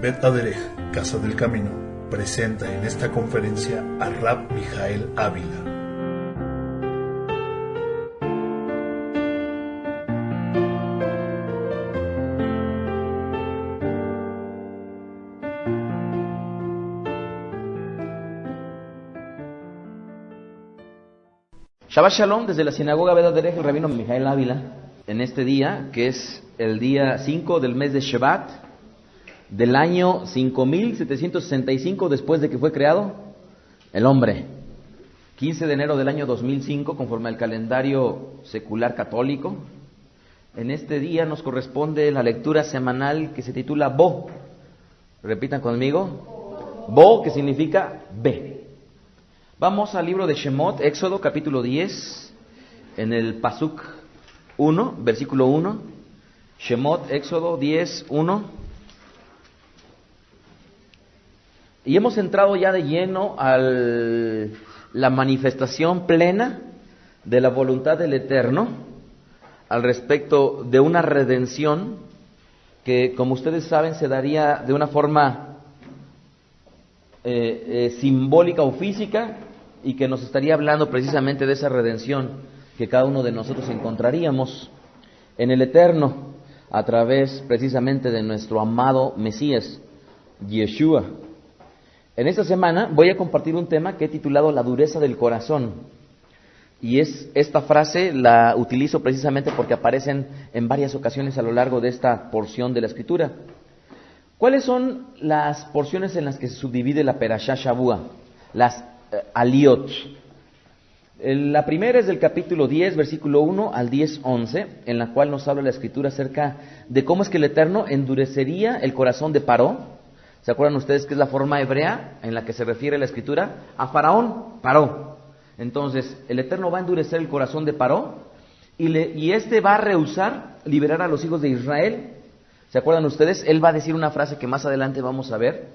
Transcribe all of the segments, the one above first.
Bet Aderech, Casa del Camino, presenta en esta conferencia a Rab Mijael Ávila. Shabbat Shalom desde la sinagoga Bet Aderech, el rabino Mijael Ávila, en este día, que es el día 5 del mes de Shevat, del año 5765 después de que fue creado el hombre. 15 de enero del año 2005, conforme al calendario secular católico. En este día nos corresponde la lectura semanal que se titula Bo. Repitan conmigo. Bo, que significa ve. Vamos al libro de Shemot, Éxodo, capítulo 10, en el Pasuk 1, versículo 1. Shemot, Éxodo 10, 1. Y hemos entrado ya de lleno a la manifestación plena de la voluntad del Eterno al respecto de una redención que, como ustedes saben, se daría de una forma simbólica o física, y que nos estaría hablando precisamente de esa redención que cada uno de nosotros encontraríamos en el Eterno a través precisamente de nuestro amado Mesías, Yeshua. En esta semana voy a compartir un tema que he titulado La dureza del corazón, y esta frase la utilizo precisamente porque aparecen en varias ocasiones a lo largo de esta porción de la Escritura. ¿Cuáles son las porciones en las que se subdivide la Perashá Shavua? Las Aliot. La primera es del capítulo 10, versículo 1 al 10, 11, en la cual nos habla la Escritura acerca de cómo es que el Eterno endurecería el corazón de Paró. ¿Se acuerdan ustedes que es la forma hebrea en la que se refiere la Escritura? A Faraón, Paró. Entonces, el Eterno va a endurecer el corazón de Paró y este va a rehusar liberar a los hijos de Israel. ¿Se acuerdan ustedes? Él va a decir una frase que más adelante vamos a ver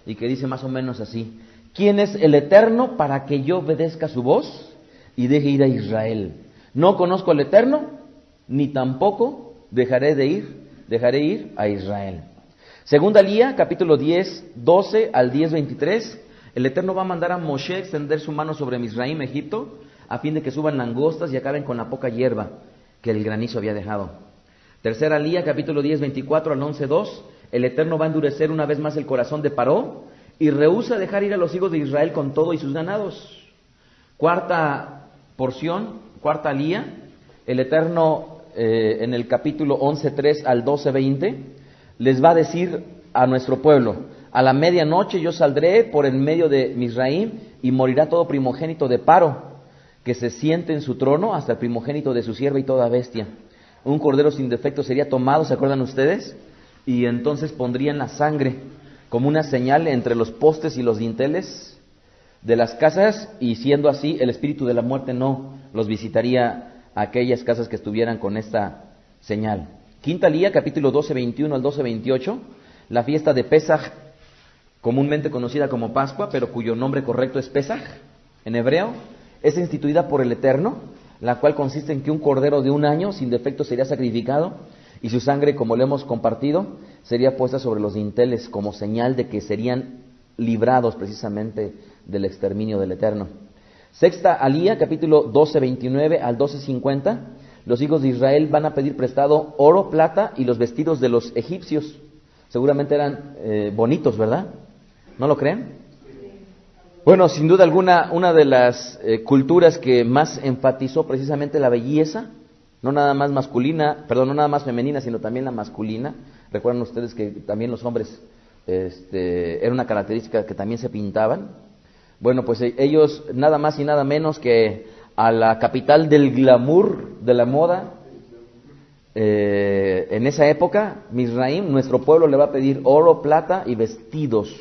y que dice más o menos así: ¿quién es el Eterno para que yo obedezca su voz y deje ir a Israel? No conozco al Eterno, ni tampoco dejaré ir a Israel. Segunda Lía, capítulo 10, 12 al 10, 23. El Eterno va a mandar a Moshe extender su mano sobre Misraim, Egipto, a fin de que suban langostas y acaben con la poca hierba que el granizo había dejado. Tercera Lía, capítulo 10, 24 al 11, 2. El Eterno va a endurecer una vez más el corazón de Paró y rehúsa dejar ir a los hijos de Israel con todo y sus ganados. Cuarta porción, cuarta Lía, el Eterno en el capítulo 11, 3 al 12, 20, les va a decir a nuestro pueblo: a la medianoche yo saldré por en medio de Misraim y morirá todo primogénito de Paro, que se siente en su trono, hasta el primogénito de su sierva y toda bestia. Un cordero sin defecto sería tomado, ¿se acuerdan ustedes? Y entonces pondrían la sangre como una señal entre los postes y los dinteles de las casas, y siendo así, el espíritu de la muerte no los visitaría a aquellas casas que estuvieran con esta señal. Quinta Lía, capítulo 12, 21 al 12, 28, la fiesta de Pesaj, comúnmente conocida como Pascua, pero cuyo nombre correcto es Pesaj en hebreo, es instituida por el Eterno, la cual consiste en que un cordero de un año sin defecto sería sacrificado, y su sangre, como lo hemos compartido, sería puesta sobre los dinteles como señal de que serían librados precisamente del exterminio del Eterno. Sexta Alía, capítulo 12, 29 al 12, 50, los hijos de Israel van a pedir prestado oro, plata y los vestidos de los egipcios. Seguramente eran bonitos, ¿verdad? ¿No lo creen? Bueno, sin duda alguna, una de las culturas que más enfatizó precisamente la belleza, no nada más femenina, sino también la masculina. Recuerdan ustedes que también los hombres, era una característica que también se pintaban. Bueno, pues ellos nada más y nada menos que a la capital del glamour, de la moda, en esa época, Misraim, nuestro pueblo le va a pedir oro, plata y vestidos.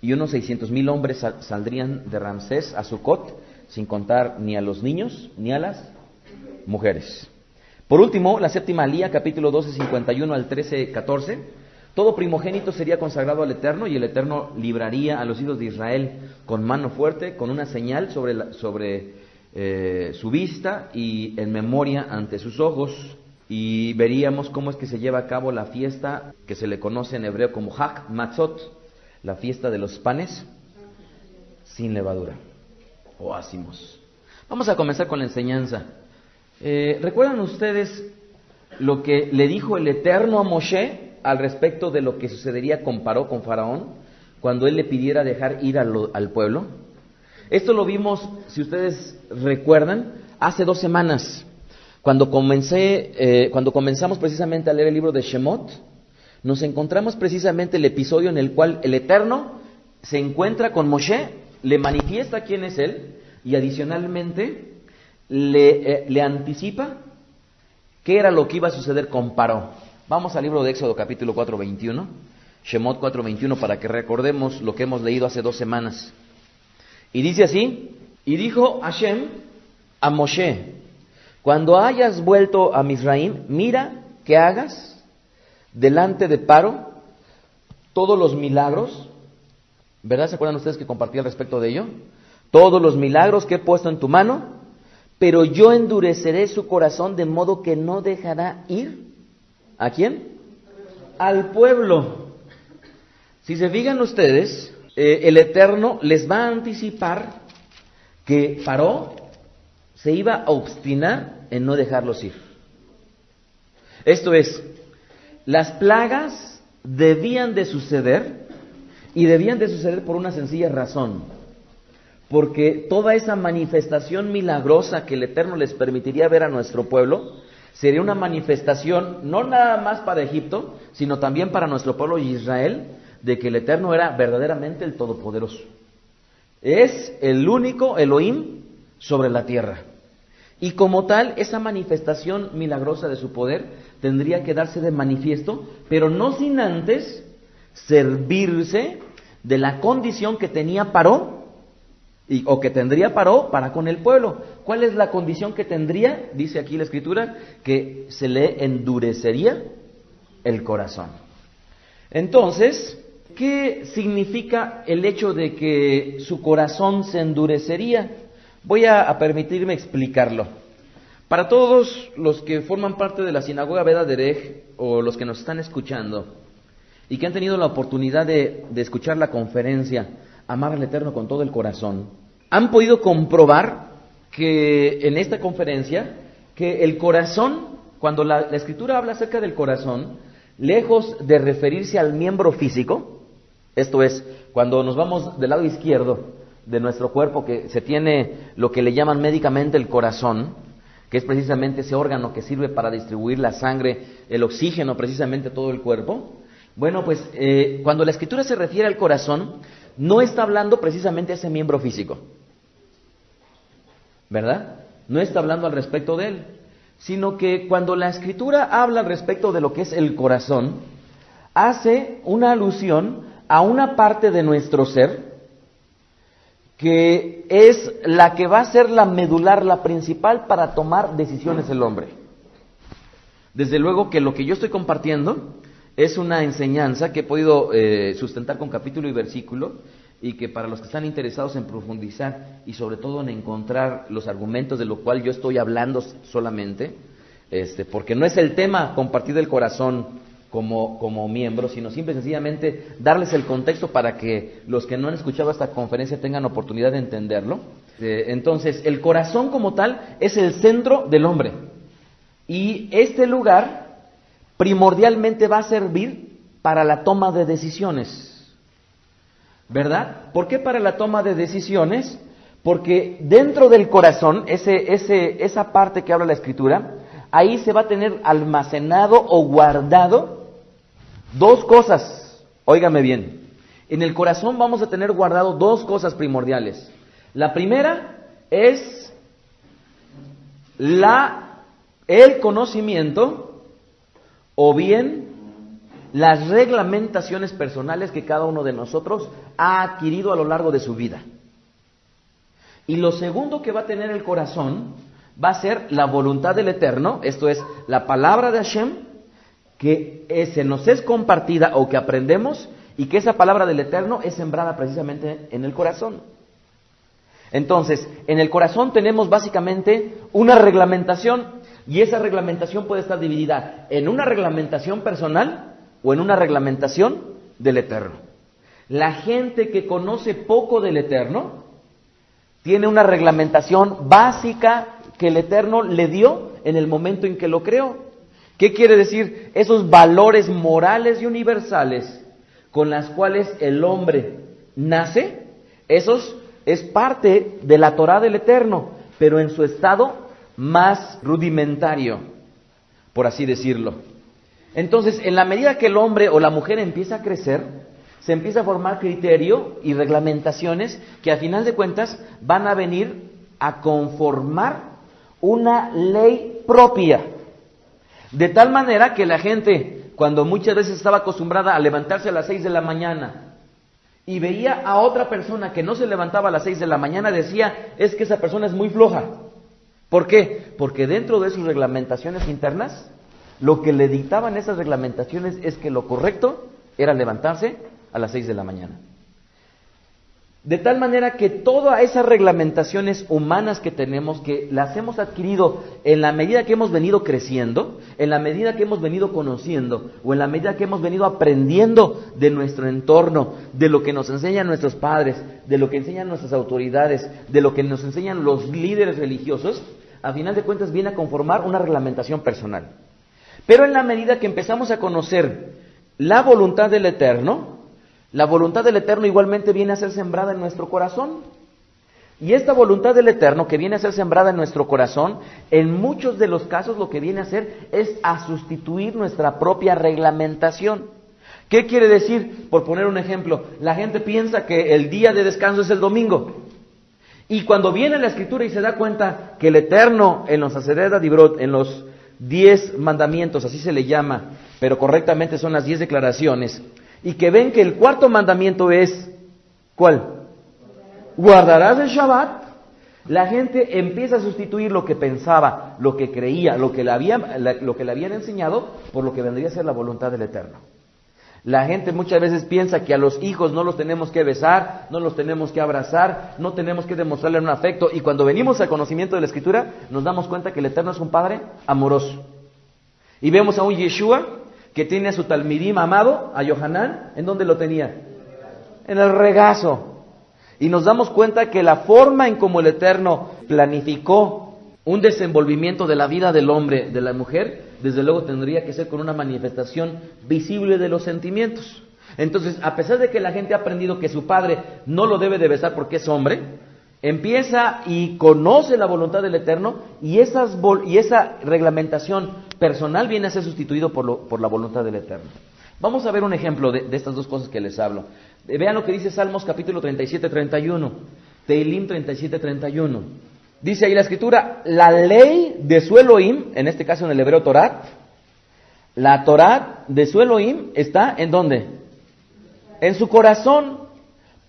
Y unos 600,000 hombres saldrían de Ramsés a Sucot, sin contar ni a los niños ni a las mujeres. Por último, la séptima Lía, capítulo 12, 51 al 13, 14. Todo primogénito sería consagrado al Eterno, y el Eterno libraría a los hijos de Israel con mano fuerte, con una señal sobre su vista y en memoria ante sus ojos. y veríamos cómo es que se lleva a cabo la fiesta que se le conoce en hebreo como Hag Matzot, la fiesta de los panes sin levadura, o ácimos. Vamos a comenzar con la enseñanza. ¿Recuerdan ustedes lo que le dijo el Eterno a Moshe al respecto de lo que sucedería con Paró, con Faraón, cuando él le pidiera dejar ir al pueblo? Esto lo vimos, si ustedes recuerdan, hace 2 semanas, cuando comenzamos precisamente a leer el libro de Shemot. Nos encontramos precisamente el episodio en el cual el Eterno se encuentra con Moshe, le manifiesta quién es él y adicionalmente le anticipa qué era lo que iba a suceder con Paró. Vamos al libro de Éxodo capítulo 4:21, Shemot 4:21, para que recordemos lo que hemos leído hace 2 semanas. Y dice así: y dijo Hashem a Moshe: cuando hayas vuelto a Misraim, mira que hagas delante de Paró todos los milagros, ¿verdad? ¿Se acuerdan ustedes que compartí al respecto de ello? Todos los milagros que he puesto en tu mano, pero yo endureceré su corazón de modo que no dejará ir. ¿A quién? Al pueblo. Si se fijan ustedes, el Eterno les va a anticipar que Paró se iba a obstinar en no dejarlos ir. Esto es, las plagas debían de suceder, y debían de suceder por una sencilla razón, porque toda esa manifestación milagrosa que el Eterno les permitiría ver a nuestro pueblo, sería una manifestación no nada más para Egipto, sino también para nuestro pueblo Israel, de que el Eterno era verdaderamente el Todopoderoso. Es el único Elohim sobre la tierra. Y como tal, esa manifestación milagrosa de su poder tendría que darse de manifiesto, pero no sin antes servirse de la condición que tenía Paró, o que tendría Paró para con el pueblo. ¿Cuál es la condición que tendría? Dice aquí la Escritura, que se le endurecería el corazón. Entonces, ¿qué significa el hecho de que su corazón se endurecería? Voy a permitirme explicarlo. Para todos los que forman parte de la sinagoga Beth Derech, o los que nos están escuchando, y que han tenido la oportunidad de escuchar la conferencia Amar al Eterno con todo el corazón, han podido comprobar que en esta conferencia, que el corazón, cuando la Escritura habla acerca del corazón, lejos de referirse al miembro físico, esto es, cuando nos vamos del lado izquierdo de nuestro cuerpo, que se tiene lo que le llaman médicamente el corazón, que es precisamente ese órgano que sirve para distribuir la sangre, el oxígeno, precisamente todo el cuerpo. Bueno, pues cuando la Escritura se refiere al corazón, no está hablando precisamente de ese miembro físico, ¿verdad? No está hablando al respecto de él, sino que cuando la Escritura habla al respecto de lo que es el corazón, hace una alusión a una parte de nuestro ser, que es la que va a ser la medular, la principal para tomar decisiones el hombre. Desde luego que lo que yo estoy compartiendo es una enseñanza que he podido sustentar con capítulo y versículo, y que para los que están interesados en profundizar y sobre todo en encontrar los argumentos de lo cual yo estoy hablando solamente, porque no es el tema compartir del corazón como miembro, sino simple y sencillamente darles el contexto para que los que no han escuchado esta conferencia tengan oportunidad de entenderlo. Entonces, el corazón como tal es el centro del hombre, y este lugar primordialmente va a servir para la toma de decisiones, ¿verdad? ¿Por qué para la toma de decisiones? Porque dentro del corazón, esa parte que habla la Escritura, ahí se va a tener almacenado o guardado 2 cosas, óigame bien. En el corazón vamos a tener guardado 2 cosas primordiales. La primera es el conocimiento, o bien las reglamentaciones personales que cada uno de nosotros ha adquirido a lo largo de su vida. Y lo segundo que va a tener el corazón va a ser la voluntad del Eterno, esto es, la palabra de Hashem, que se nos es compartida o que aprendemos, y que esa palabra del Eterno es sembrada precisamente en el corazón. Entonces, en el corazón tenemos básicamente una reglamentación. Y esa reglamentación puede estar dividida en una reglamentación personal o en una reglamentación del Eterno. La gente que conoce poco del Eterno tiene una reglamentación básica que el Eterno le dio en el momento en que lo creó. ¿Qué quiere decir? Esos valores morales y universales con las cuales el hombre nace, esos es parte de la Torá del Eterno, pero en su estado más rudimentario, por así decirlo. Entonces, en la medida que el hombre o la mujer empieza a crecer, se empieza a formar criterio y reglamentaciones que a final de cuentas van a venir a conformar una ley propia. De tal manera que la gente, cuando muchas veces estaba acostumbrada a levantarse a las 6 de la mañana y veía a otra persona que no se levantaba a las 6 de la mañana, decía, es que esa persona es muy floja. ¿Por qué? Porque dentro de sus reglamentaciones internas, lo que le dictaban esas reglamentaciones es que lo correcto era levantarse a las 6 de la mañana. De tal manera que todas esas reglamentaciones humanas que tenemos, que las hemos adquirido en la medida que hemos venido creciendo, en la medida que hemos venido conociendo, o en la medida que hemos venido aprendiendo de nuestro entorno, de lo que nos enseñan nuestros padres, de lo que enseñan nuestras autoridades, de lo que nos enseñan los líderes religiosos, a final de cuentas viene a conformar una reglamentación personal. Pero en la medida que empezamos a conocer la voluntad del Eterno, la voluntad del Eterno igualmente viene a ser sembrada en nuestro corazón. Y esta voluntad del Eterno que viene a ser sembrada en nuestro corazón, en muchos de los casos lo que viene a hacer es a sustituir nuestra propia reglamentación. ¿Qué quiere decir? Por poner un ejemplo, la gente piensa que el día de descanso es el domingo. Y cuando viene la Escritura y se da cuenta que el Eterno en los Aseret Dibrot, en los 10 mandamientos, así se le llama, pero correctamente son las 10 declaraciones, y que ven que el cuarto mandamiento es, ¿cuál? Guardarás el Shabbat. La gente empieza a sustituir lo que pensaba, lo que creía, lo que le habían enseñado, por lo que vendría a ser la voluntad del Eterno. La gente muchas veces piensa que a los hijos no los tenemos que besar, no los tenemos que abrazar, no tenemos que demostrarle un afecto, y cuando venimos al conocimiento de la Escritura, nos damos cuenta que el Eterno es un Padre amoroso. Y vemos a un Yeshua que tiene a su talmidim amado, a Yohanan, ¿en dónde lo tenía? En el regazo. Y nos damos cuenta que la forma en como el Eterno planificó un desenvolvimiento de la vida del hombre, de la mujer, desde luego tendría que ser con una manifestación visible de los sentimientos. Entonces, a pesar de que la gente ha aprendido que su padre no lo debe de besar porque es hombre, empieza y conoce la voluntad del Eterno, y esa reglamentación personal viene a ser sustituido por la voluntad del Eterno. Vamos a ver un ejemplo de estas dos cosas que les hablo. Vean lo que dice Salmos capítulo 37-31, Teilim 37-31. Dice ahí la Escritura, la ley de su Elohim, en este caso en el hebreo Torat, la Torat de su Elohim está ¿en dónde? En su corazón,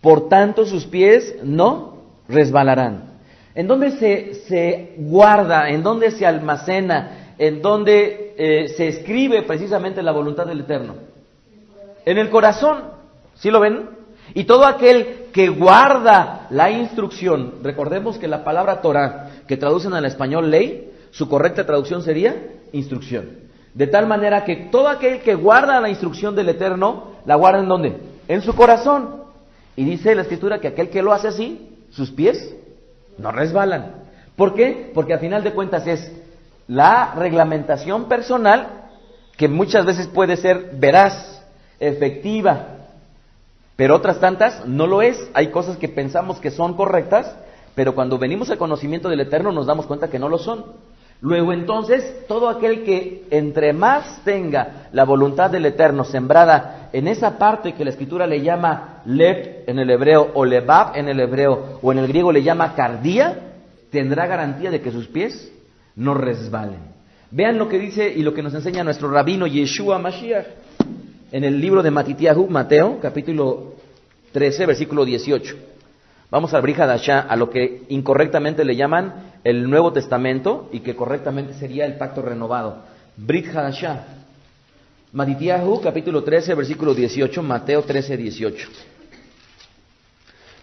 por tanto sus pies no resbalarán. ¿En dónde se guarda? ¿En dónde se almacena? ¿En dónde se escribe precisamente la voluntad del Eterno? En el corazón, ¿sí lo ven? Y todo aquel que guarda la instrucción, recordemos que la palabra Torah, que traducen al español ley, su correcta traducción sería instrucción. De tal manera que todo aquel que guarda la instrucción del Eterno, la guarda ¿en dónde? En su corazón. Y dice la Escritura que aquel que lo hace así, sus pies no resbalan. ¿Por qué? Porque al final de cuentas es la reglamentación personal que muchas veces puede ser veraz, efectiva, pero otras tantas no lo es. Hay cosas que pensamos que son correctas, pero cuando venimos al conocimiento del Eterno nos damos cuenta que no lo son. Luego entonces, todo aquel que entre más tenga la voluntad del Eterno sembrada en esa parte que la Escritura le llama lev en el hebreo, o lebab en el hebreo, o en el griego le llama cardía, tendrá garantía de que sus pies no resbalen. Vean lo que dice y lo que nos enseña nuestro rabino Yeshua Mashiach en el libro de Matitiahu, Mateo, capítulo 13, versículo 18. Vamos al Brit Hadashah, a lo que incorrectamente le llaman el Nuevo Testamento y que correctamente sería el Pacto Renovado. Brit Hadashah, Matitiahu, capítulo 13, versículo 18, Mateo 13, 18.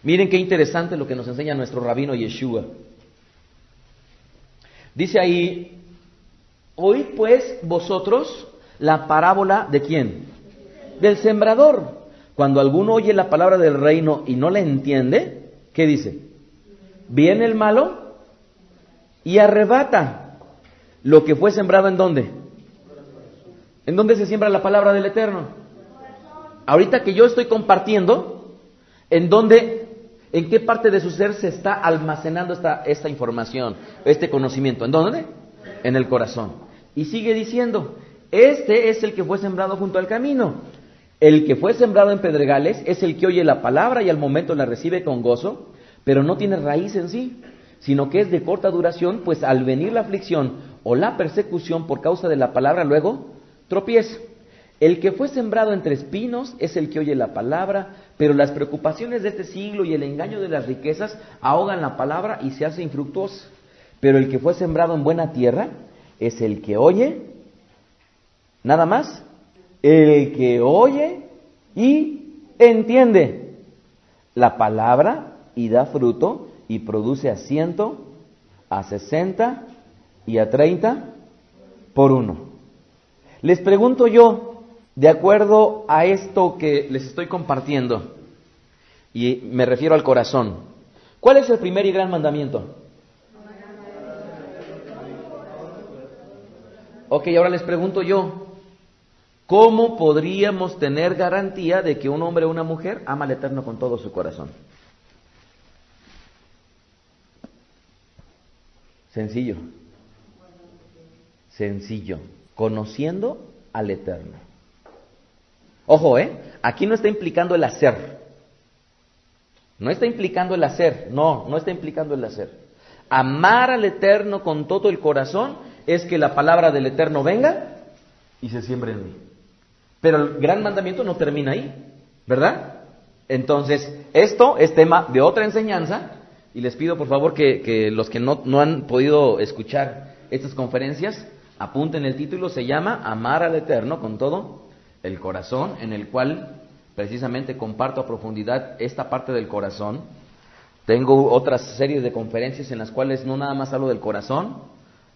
Miren qué interesante lo que nos enseña nuestro rabino Yeshua. Dice ahí Oíd pues vosotros la parábola ¿de quién? Del sembrador. Cuando alguno oye la palabra del reino y no la entiende, ¿qué dice? Viene el malo y arrebata lo que fue sembrado. ¿En dónde? ¿En dónde se siembra la palabra del Eterno? Ahorita que yo estoy compartiendo, ¿en qué parte de su ser se está almacenando esta información, este conocimiento? ¿En dónde? En el corazón. Y sigue diciendo, este es el que fue sembrado junto al camino. El que fue sembrado en pedregales es el que oye la palabra y al momento la recibe con gozo, pero no tiene raíz en sí, sino que es de corta duración, pues al venir la aflicción o la persecución por causa de la palabra, luego tropieza. El que fue sembrado entre espinos es el que oye la palabra, pero las preocupaciones de este siglo y el engaño de las riquezas ahogan la palabra y se hace infructuosa. Pero el que fue sembrado en buena tierra es el que oye, nada más, el que oye y entiende la palabra y da fruto y produce a 100, a 60 y a 30 por uno. Les pregunto yo, de acuerdo a esto que les estoy compartiendo, y me refiero al corazón, ¿cuál es el primer y gran mandamiento? Ok, ahora les pregunto yo, ¿cómo podríamos tener garantía de que un hombre o una mujer ama al Eterno con todo su corazón? Sencillo. Sencillo. Conociendo al Eterno. Ojo, aquí no está implicando el hacer. No está implicando el hacer. No está implicando el hacer. Amar al Eterno con todo el corazón es que la palabra del Eterno venga y se siembre en mí. Pero el gran mandamiento no termina ahí, ¿verdad? Entonces, esto es tema de otra enseñanza, y les pido por favor que los que no han podido escuchar estas conferencias, apunten el título, se llama Amar al Eterno con todo el corazón, en el cual precisamente comparto a profundidad esta parte del corazón. Tengo otras series de conferencias en las cuales no nada más hablo del corazón,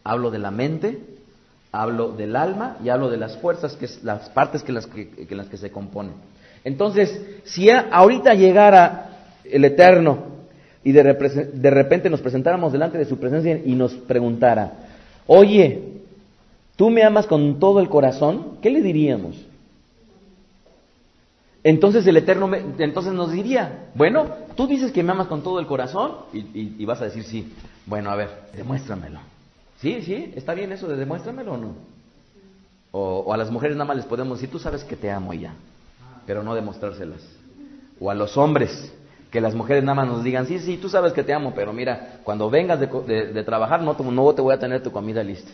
hablo de la mente, hablo del alma y hablo de las fuerzas, que es las partes que las que se componen. Entonces, si ahorita llegara el Eterno y de repente nos presentáramos delante de su presencia y nos preguntara, oye, ¿tú me amas con todo el corazón? ¿Qué le diríamos? Entonces el Eterno entonces nos diría, bueno, tú dices que me amas con todo el corazón y vas a decir sí. Bueno, a ver, demuéstramelo. Sí, ¿está bien eso de demuéstramelo o no? O a las mujeres nada más les podemos decir, tú sabes que te amo y ya, pero no demostrárselas. O a los hombres, que las mujeres nada más nos digan, sí, tú sabes que te amo, pero mira, cuando vengas de trabajar no te voy a tener tu comida lista.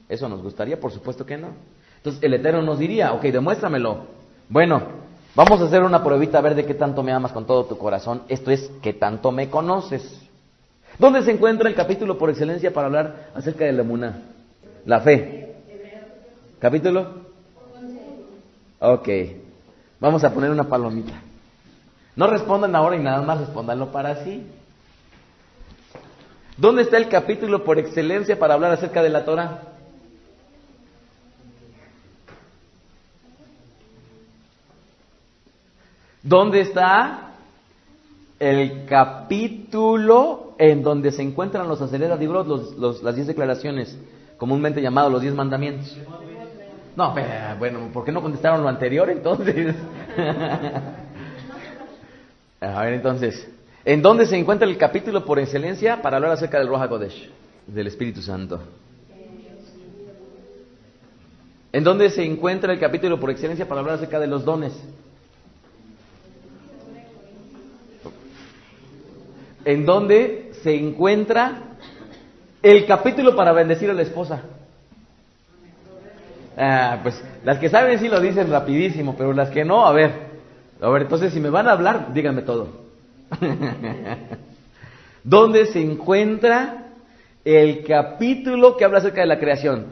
¿Eso nos gustaría? Por supuesto que no. Entonces el Eterno nos diría, ok, demuéstramelo. Bueno, vamos a hacer una pruebita a ver de qué tanto me amas con todo tu corazón. Esto es, qué tanto me conoces. ¿Dónde se encuentra el capítulo por excelencia para hablar acerca de la emuná? La fe. ¿Capítulo? Ok. Vamos a poner una palomita. No respondan ahora y nada más respóndanlo para sí. ¿Dónde está el capítulo por excelencia para hablar acerca de la Torah? ¿Dónde está el capítulo en donde se encuentran los Aseret Dibrot, las 10 declaraciones, comúnmente llamados los 10 mandamientos? No, bueno, ¿por qué no contestaron lo anterior entonces? A ver, entonces, ¿en dónde se encuentra el capítulo por excelencia para hablar acerca del Ruach HaKodesh, del Espíritu Santo? ¿En dónde se encuentra el capítulo por excelencia para hablar acerca de los dones? ¿En dónde se encuentra el capítulo para bendecir a la esposa? Pues las que saben sí lo dicen rapidísimo, pero las que no, a ver, entonces si me van a hablar, díganme todo. ¿Dónde se encuentra el capítulo que habla acerca de la creación?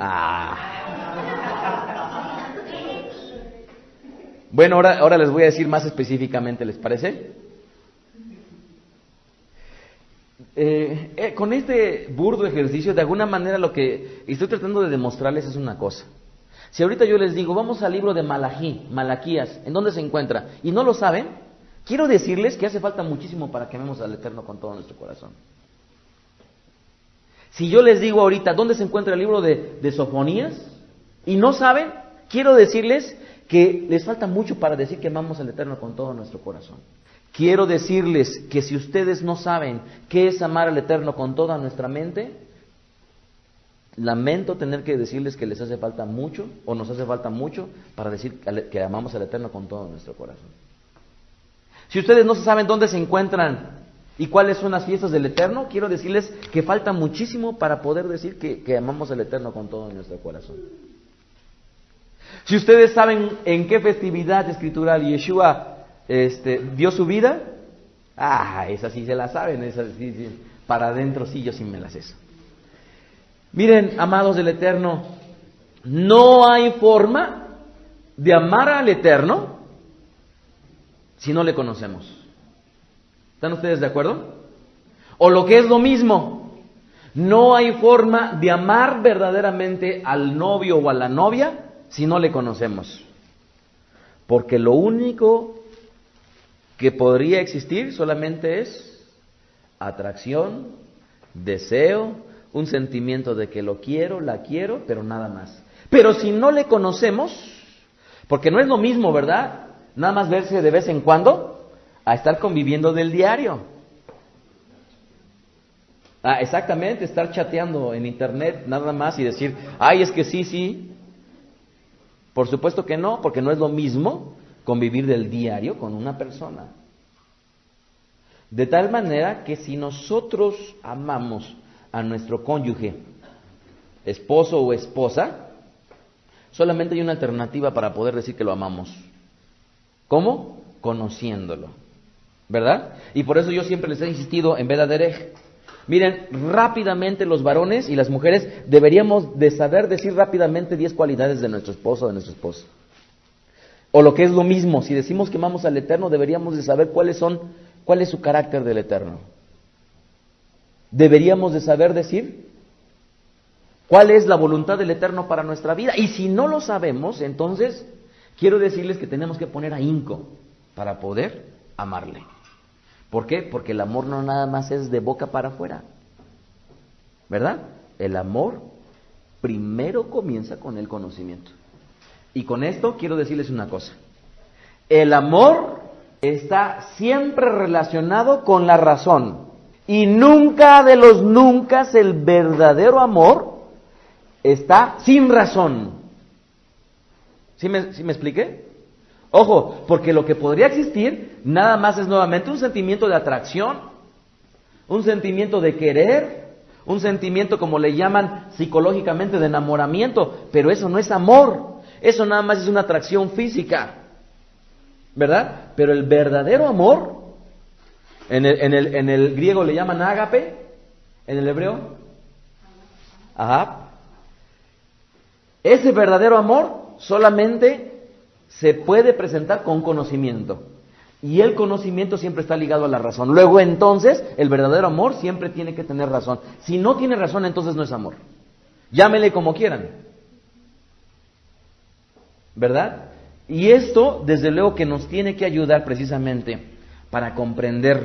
Bueno, ahora les voy a decir más específicamente, ¿les parece? Con este burdo ejercicio, de alguna manera lo que estoy tratando de demostrarles es una cosa. Si ahorita yo les digo, vamos al libro de Malaquías, ¿en dónde se encuentra? Y no lo saben, quiero decirles que hace falta muchísimo para que amemos al Eterno con todo nuestro corazón. Si yo les digo ahorita, ¿dónde se encuentra el libro de Sofonías? Y no saben, quiero decirles que les falta mucho para decir que amamos al Eterno con todo nuestro corazón. Quiero decirles que si ustedes no saben qué es amar al Eterno con toda nuestra mente, lamento tener que decirles que les hace falta mucho, o nos hace falta mucho, para decir que amamos al Eterno con todo nuestro corazón. Si ustedes no saben dónde se encuentran y cuáles son las fiestas del Eterno, quiero decirles que falta muchísimo para poder decir que amamos al Eterno con todo nuestro corazón. Si ustedes saben en qué festividad escritural Yeshua dio su vida, esa sí se la saben, esa sí, para adentro sí, yo sí me las sé. Miren, amados del Eterno, no hay forma de amar al Eterno si no le conocemos. ¿Están ustedes de acuerdo? O lo que es lo mismo, no hay forma de amar verdaderamente al novio o a la novia si no le conocemos. Porque lo único que podría existir solamente es atracción, deseo, un sentimiento de que lo quiero, la quiero, pero nada más. Pero si no le conocemos, porque no es lo mismo, ¿verdad? Nada más verse de vez en cuando a estar conviviendo del diario. Exactamente, estar chateando en internet nada más y decir, es que sí. Por supuesto que no, porque no es lo mismo convivir del diario con una persona. De tal manera que si nosotros amamos a nuestro cónyuge, esposo o esposa, solamente hay una alternativa para poder decir que lo amamos. ¿Cómo? Conociéndolo, ¿verdad? Y por eso yo siempre les he insistido en Beda-Derech. Miren, rápidamente los varones y las mujeres deberíamos de saber decir rápidamente 10 cualidades de nuestro esposo o de nuestra esposa. O lo que es lo mismo, si decimos que amamos al Eterno, deberíamos de saber cuál es su carácter del Eterno. Deberíamos de saber decir cuál es la voluntad del Eterno para nuestra vida. Y si no lo sabemos, entonces quiero decirles que tenemos que poner ahínco para poder amarle. ¿Por qué? Porque el amor no nada más es de boca para afuera, ¿verdad? El amor primero comienza con el conocimiento. Y con esto quiero decirles una cosa. El amor está siempre relacionado con la razón. Y nunca de los nunca el verdadero amor está sin razón. ¿Sí me expliqué? Ojo, porque lo que podría existir nada más es nuevamente un sentimiento de atracción, un sentimiento de querer, un sentimiento como le llaman psicológicamente de enamoramiento, pero eso no es amor, eso nada más es una atracción física, ¿verdad? Pero el verdadero amor, en el griego le llaman ágape, en el hebreo, ese verdadero amor solamente se puede presentar con conocimiento. Y el conocimiento siempre está ligado a la razón. Luego entonces, el verdadero amor siempre tiene que tener razón. Si no tiene razón, entonces no es amor. Llámele como quieran, ¿verdad? Y esto, desde luego que nos tiene que ayudar precisamente para comprender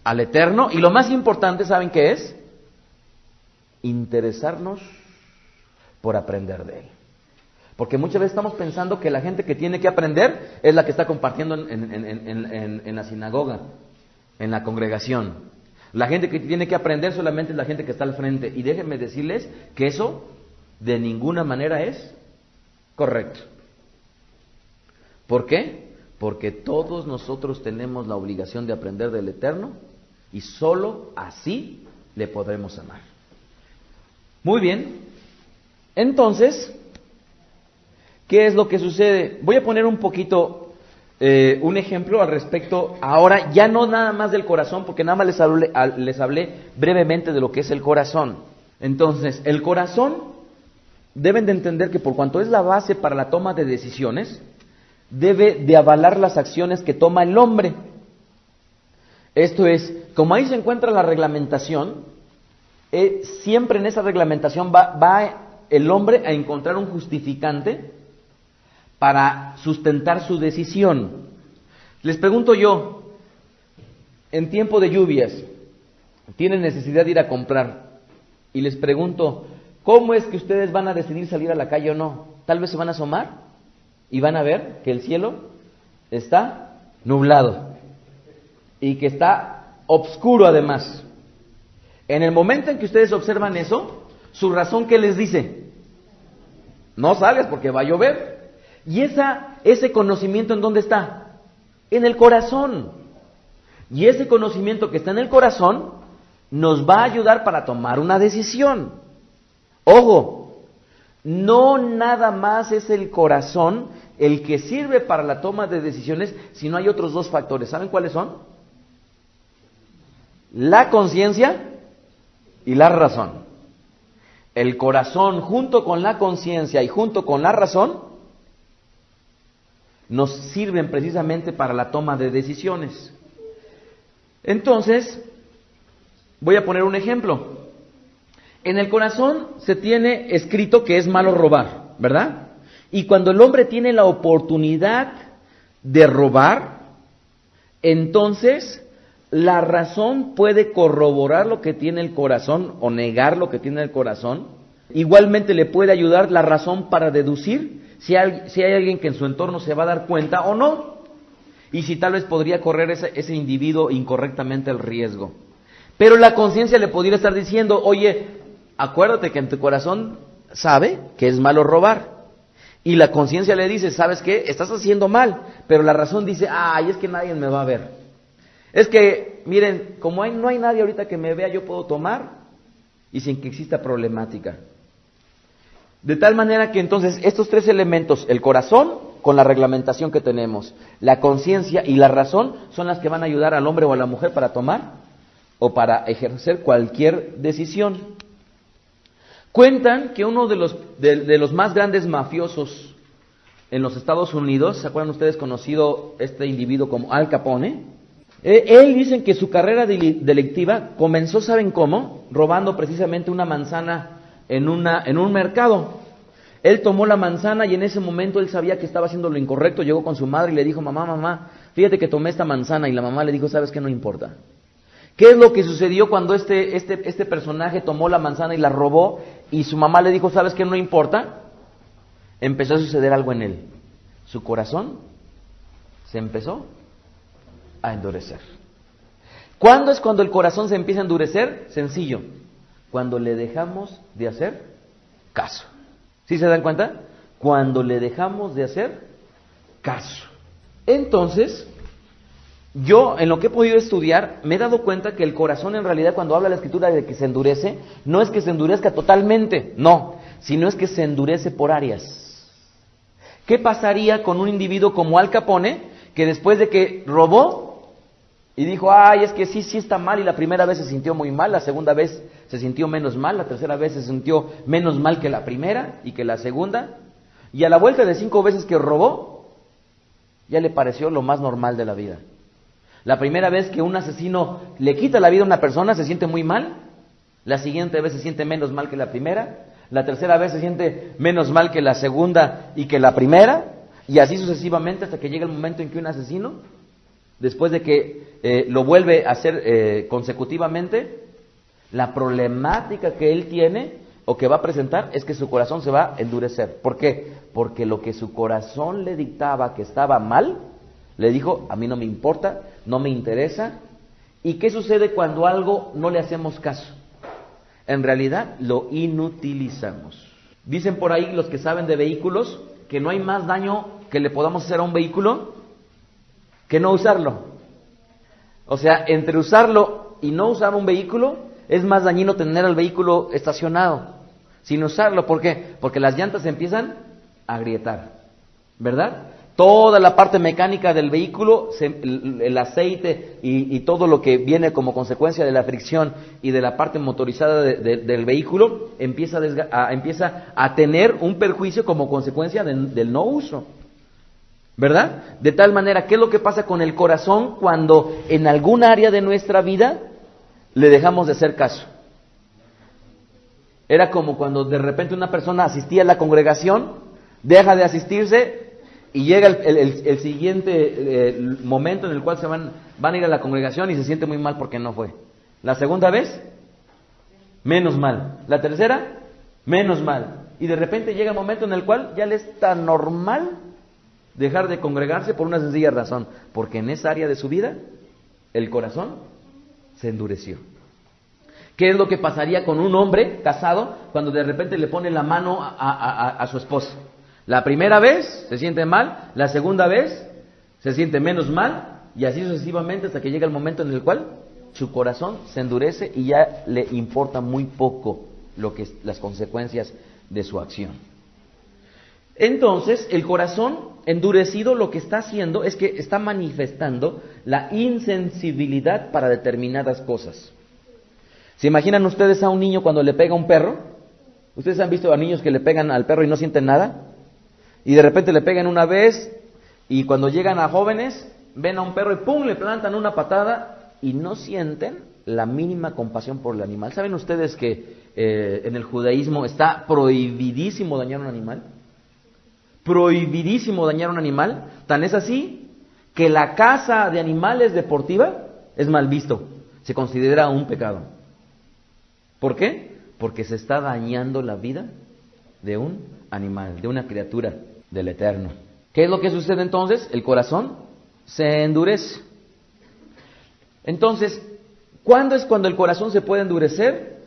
al Eterno. Y lo más importante, ¿saben qué es? Interesarnos por aprender de Él. Porque muchas veces estamos pensando que la gente que tiene que aprender es la que está compartiendo en la sinagoga, en la congregación. La gente que tiene que aprender solamente es la gente que está al frente. Y déjenme decirles que eso de ninguna manera es correcto. ¿Por qué? Porque todos nosotros tenemos la obligación de aprender del Eterno y solo así le podremos amar. Muy bien. Entonces, ¿qué es lo que sucede? Voy a poner un poquito, un ejemplo al respecto, ahora ya no nada más del corazón, porque nada más les hablé brevemente de lo que es el corazón. Entonces, el corazón, deben de entender que por cuanto es la base para la toma de decisiones, debe de avalar las acciones que toma el hombre. Esto es, como ahí se encuentra la reglamentación, siempre en esa reglamentación va el hombre a encontrar un justificante para sustentar su decisión. Les pregunto yo, en tiempo de lluvias, tienen necesidad de ir a comprar, y les pregunto, ¿cómo es que ustedes van a decidir salir a la calle o no? Tal vez se van a asomar y van a ver que el cielo está nublado y que está oscuro además. En el momento en que ustedes observan eso, su razón, ¿qué les dice? No salgas porque va a llover. Y ese conocimiento, ¿en dónde está? En el corazón. Y ese conocimiento que está en el corazón nos va a ayudar para tomar una decisión. Ojo, no nada más es el corazón el que sirve para la toma de decisiones, sino hay otros dos factores. ¿Saben cuáles son? La conciencia y la razón. El corazón junto con la conciencia y junto con la razón nos sirven precisamente para la toma de decisiones. Entonces, voy a poner un ejemplo. En el corazón se tiene escrito que es malo robar, ¿verdad? Y cuando el hombre tiene la oportunidad de robar, entonces la razón puede corroborar lo que tiene el corazón o negar lo que tiene el corazón. Igualmente le puede ayudar la razón para deducir si hay alguien que en su entorno se va a dar cuenta o no. Y si tal vez podría correr ese individuo incorrectamente el riesgo. Pero la conciencia le podría estar diciendo, oye, acuérdate que en tu corazón sabe que es malo robar. Y la conciencia le dice, ¿sabes qué? Estás haciendo mal. Pero la razón dice, ay, es que nadie me va a ver. Es que, miren, como no hay nadie ahorita que me vea, yo puedo tomar y sin que exista problemática. De tal manera que entonces estos tres elementos, el corazón con la reglamentación que tenemos, la conciencia y la razón, son las que van a ayudar al hombre o a la mujer para tomar o para ejercer cualquier decisión. Cuentan que uno de los más grandes mafiosos en los Estados Unidos, ¿se acuerdan ustedes conocido este individuo como Al Capone? Él dicen que su carrera delictiva comenzó, ¿saben cómo? Robando precisamente una manzana en un mercado. Él tomó la manzana y en ese momento él sabía que estaba haciendo lo incorrecto, llegó con su madre y le dijo, mamá, fíjate que tomé esta manzana, y la mamá le dijo, ¿sabes qué? No importa. ¿Qué es lo que sucedió cuando este personaje tomó la manzana y la robó y su mamá le dijo, ¿sabes qué? No importa? Empezó a suceder algo en él. Su corazón se empezó a endurecer. ¿Cuándo es cuando el corazón se empieza a endurecer? Sencillo, cuando le dejamos de hacer caso. ¿Sí se dan cuenta? Cuando le dejamos de hacer caso. Entonces, yo en lo que he podido estudiar, me he dado cuenta que el corazón en realidad, cuando habla la Escritura de que se endurece, no es que se endurezca totalmente, no, sino es que se endurece por áreas. ¿Qué pasaría con un individuo como Al Capone, que después de que robó, y dijo, ay, es que sí está mal, y la primera vez se sintió muy mal, la segunda vez se sintió menos mal, la tercera vez se sintió menos mal que la primera y que la segunda, y a la vuelta de 5 veces que robó, ya le pareció lo más normal de la vida. La primera vez que un asesino le quita la vida a una persona se siente muy mal, la siguiente vez se siente menos mal que la primera, la tercera vez se siente menos mal que la segunda y que la primera, y así sucesivamente hasta que llega el momento en que un asesino, después de que lo vuelve a hacer consecutivamente, la problemática que él tiene o que va a presentar es que su corazón se va a endurecer. ¿Por qué? Porque lo que su corazón le dictaba que estaba mal, le dijo, a mí no me importa, no me interesa. ¿Y qué sucede cuando algo no le hacemos caso? En realidad lo inutilizamos. Dicen por ahí los que saben de vehículos que no hay más daño que le podamos hacer a un vehículo que no usarlo. O sea, entre usarlo y no usar un vehículo, es más dañino tener el vehículo estacionado sin usarlo. ¿Por qué? Porque las llantas se empiezan a agrietar, ¿verdad? Toda la parte mecánica del vehículo, el aceite y todo lo que viene como consecuencia de la fricción y de la parte motorizada del vehículo, empieza a tener un perjuicio como consecuencia del no uso. ¿verdad? De tal manera, ¿qué es lo que pasa con el corazón cuando en algún área de nuestra vida le dejamos de hacer caso? Era como cuando de repente una persona asistía a la congregación, deja de asistirse y llega el siguiente momento en el cual van a ir a la congregación y se siente muy mal porque no fue. La segunda vez, menos mal. La tercera, menos mal. Y de repente llega el momento en el cual ya le es tan normal dejar de congregarse por una sencilla razón, porque en esa área de su vida el corazón se endureció. ¿Qué es lo que pasaría con un hombre casado cuando de repente le pone la mano a su esposa? La primera vez se siente mal, la segunda vez se siente menos mal, y así sucesivamente hasta que llega el momento en el cual su corazón se endurece y ya le importa muy poco las consecuencias de su acción. Entonces, el corazón endurecido lo que está haciendo es que está manifestando la insensibilidad para determinadas cosas. ¿Se imaginan ustedes a un niño cuando le pega a un perro? ¿Ustedes han visto a niños que le pegan al perro y no sienten nada? Y de repente le pegan una vez y cuando llegan a jóvenes ven a un perro y ¡pum!, le plantan una patada y no sienten la mínima compasión por el animal. ¿Saben ustedes que en el judaísmo está prohibidísimo dañar a un animal? Prohibidísimo dañar a un animal. Tan es así que la caza de animales deportiva es mal visto. Se considera un pecado. ¿Por qué? Porque se está dañando la vida de un animal, de una criatura del Eterno. ¿Qué es lo que sucede entonces? El corazón se endurece. Entonces, ¿cuándo es cuando el corazón se puede endurecer?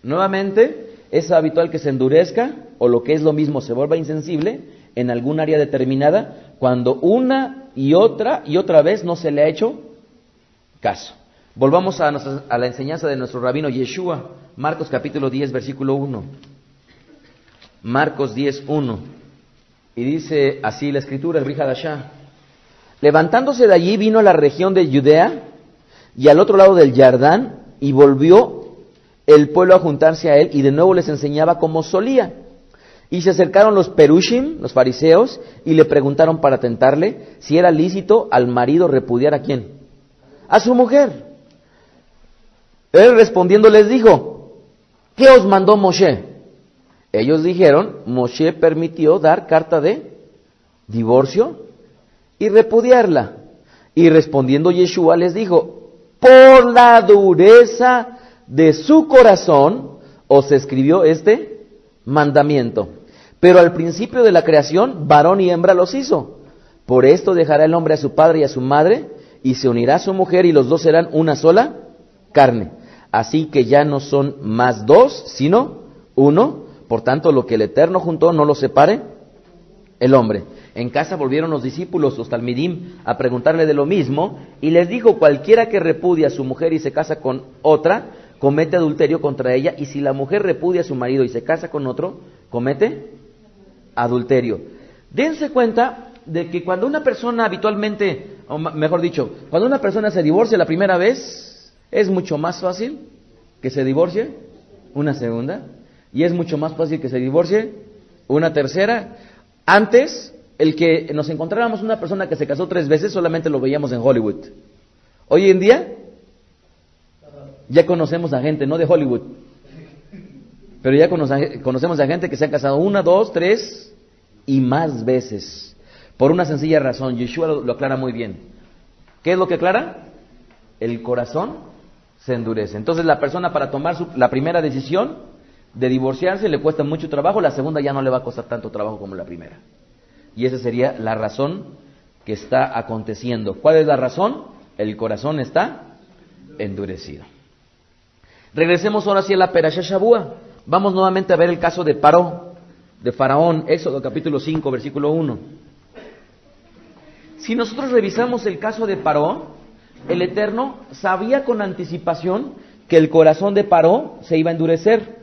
Nuevamente, es habitual que se endurezca, o lo que es lo mismo, se vuelva insensible en algún área determinada, cuando una y otra vez no se le ha hecho caso. Volvamos a la enseñanza de nuestro rabino Yeshua, Marcos capítulo 10, versículo 1. Marcos 10, 1. Y dice así la escritura, el Brit Hadashah: levantándose de allí vino a la región de Judea y al otro lado del Jordán, y volvió el pueblo a juntarse a él, y de nuevo les enseñaba como solía. Y se acercaron los perushim, los fariseos, y le preguntaron para tentarle si era lícito al marido repudiar ¿a quién? A su mujer. Él respondiendo les dijo: ¿qué os mandó Moshe? Ellos dijeron: Moshe permitió dar carta de divorcio y repudiarla. Y respondiendo Yeshua les dijo: por la dureza de su corazón os escribió este mandamiento. Pero al principio de la creación, varón y hembra los hizo. Por esto dejará el hombre a su padre y a su madre, y se unirá a su mujer, y los dos serán una sola carne. Así que ya no son más dos, sino uno. Por tanto, lo que el Eterno juntó, no lo separe el hombre. En casa volvieron los discípulos, los talmidim, a preguntarle de lo mismo, y les dijo: cualquiera que repudia a su mujer y se casa con otra, comete adulterio contra ella, y si la mujer repudia a su marido y se casa con otro, comete adulterio. Dense cuenta de que cuando una persona habitualmente, o mejor dicho, cuando una persona se divorcia la primera vez, es mucho más fácil que se divorcie una segunda, y es mucho más fácil que se divorcie una tercera. Antes, el que nos encontráramos una persona que se casó 3 veces solamente lo veíamos en Hollywood. Hoy en día ya conocemos a gente, no de Hollywood, pero ya conocemos a gente que se ha casado 1, 2, 3 y más veces, por una sencilla razón. Yeshua lo aclara muy bien. ¿Qué es lo que aclara? El corazón se endurece. Entonces la persona, para tomar la primera decisión de divorciarse, le cuesta mucho trabajo, la segunda ya no le va a costar tanto trabajo como la primera. Y esa sería la razón que está aconteciendo. ¿Cuál es la razón? El corazón está endurecido. Regresemos ahora hacia la Perashá Shavua. Vamos nuevamente a ver el caso de Paró, de Faraón, Éxodo capítulo 5, versículo 1. Si nosotros revisamos el caso de Paró, el Eterno sabía con anticipación que el corazón de Paró se iba a endurecer.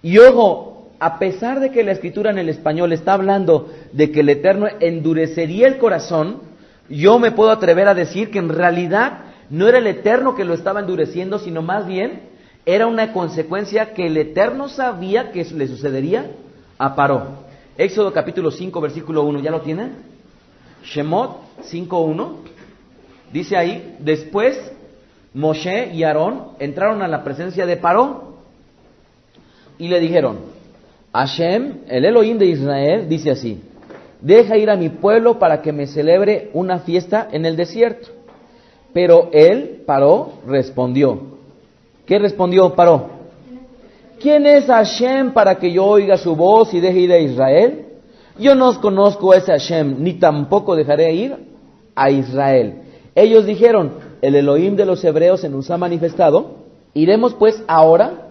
Y ojo, a pesar de que la escritura en el español está hablando de que el Eterno endurecería el corazón, yo me puedo atrever a decir que en realidad no era el Eterno que lo estaba endureciendo, sino más bien era una consecuencia que el Eterno sabía que le sucedería a Paró. Éxodo capítulo 5, versículo 1, ¿ya lo tienen? Shemot 5:1, dice ahí, después Moshe y Aarón entraron a la presencia de Paró y le dijeron, Hashem, el Elohim de Israel, dice así, deja ir a mi pueblo para que me celebre una fiesta en el desierto. Pero él, Paró, respondió. ¿Qué respondió Paró? ¿Quién es Hashem para que yo oiga su voz y deje ir a Israel? Yo no conozco a ese Hashem, ni tampoco dejaré ir a Israel. Ellos dijeron, el Elohim de los hebreos nos ha manifestado, iremos pues ahora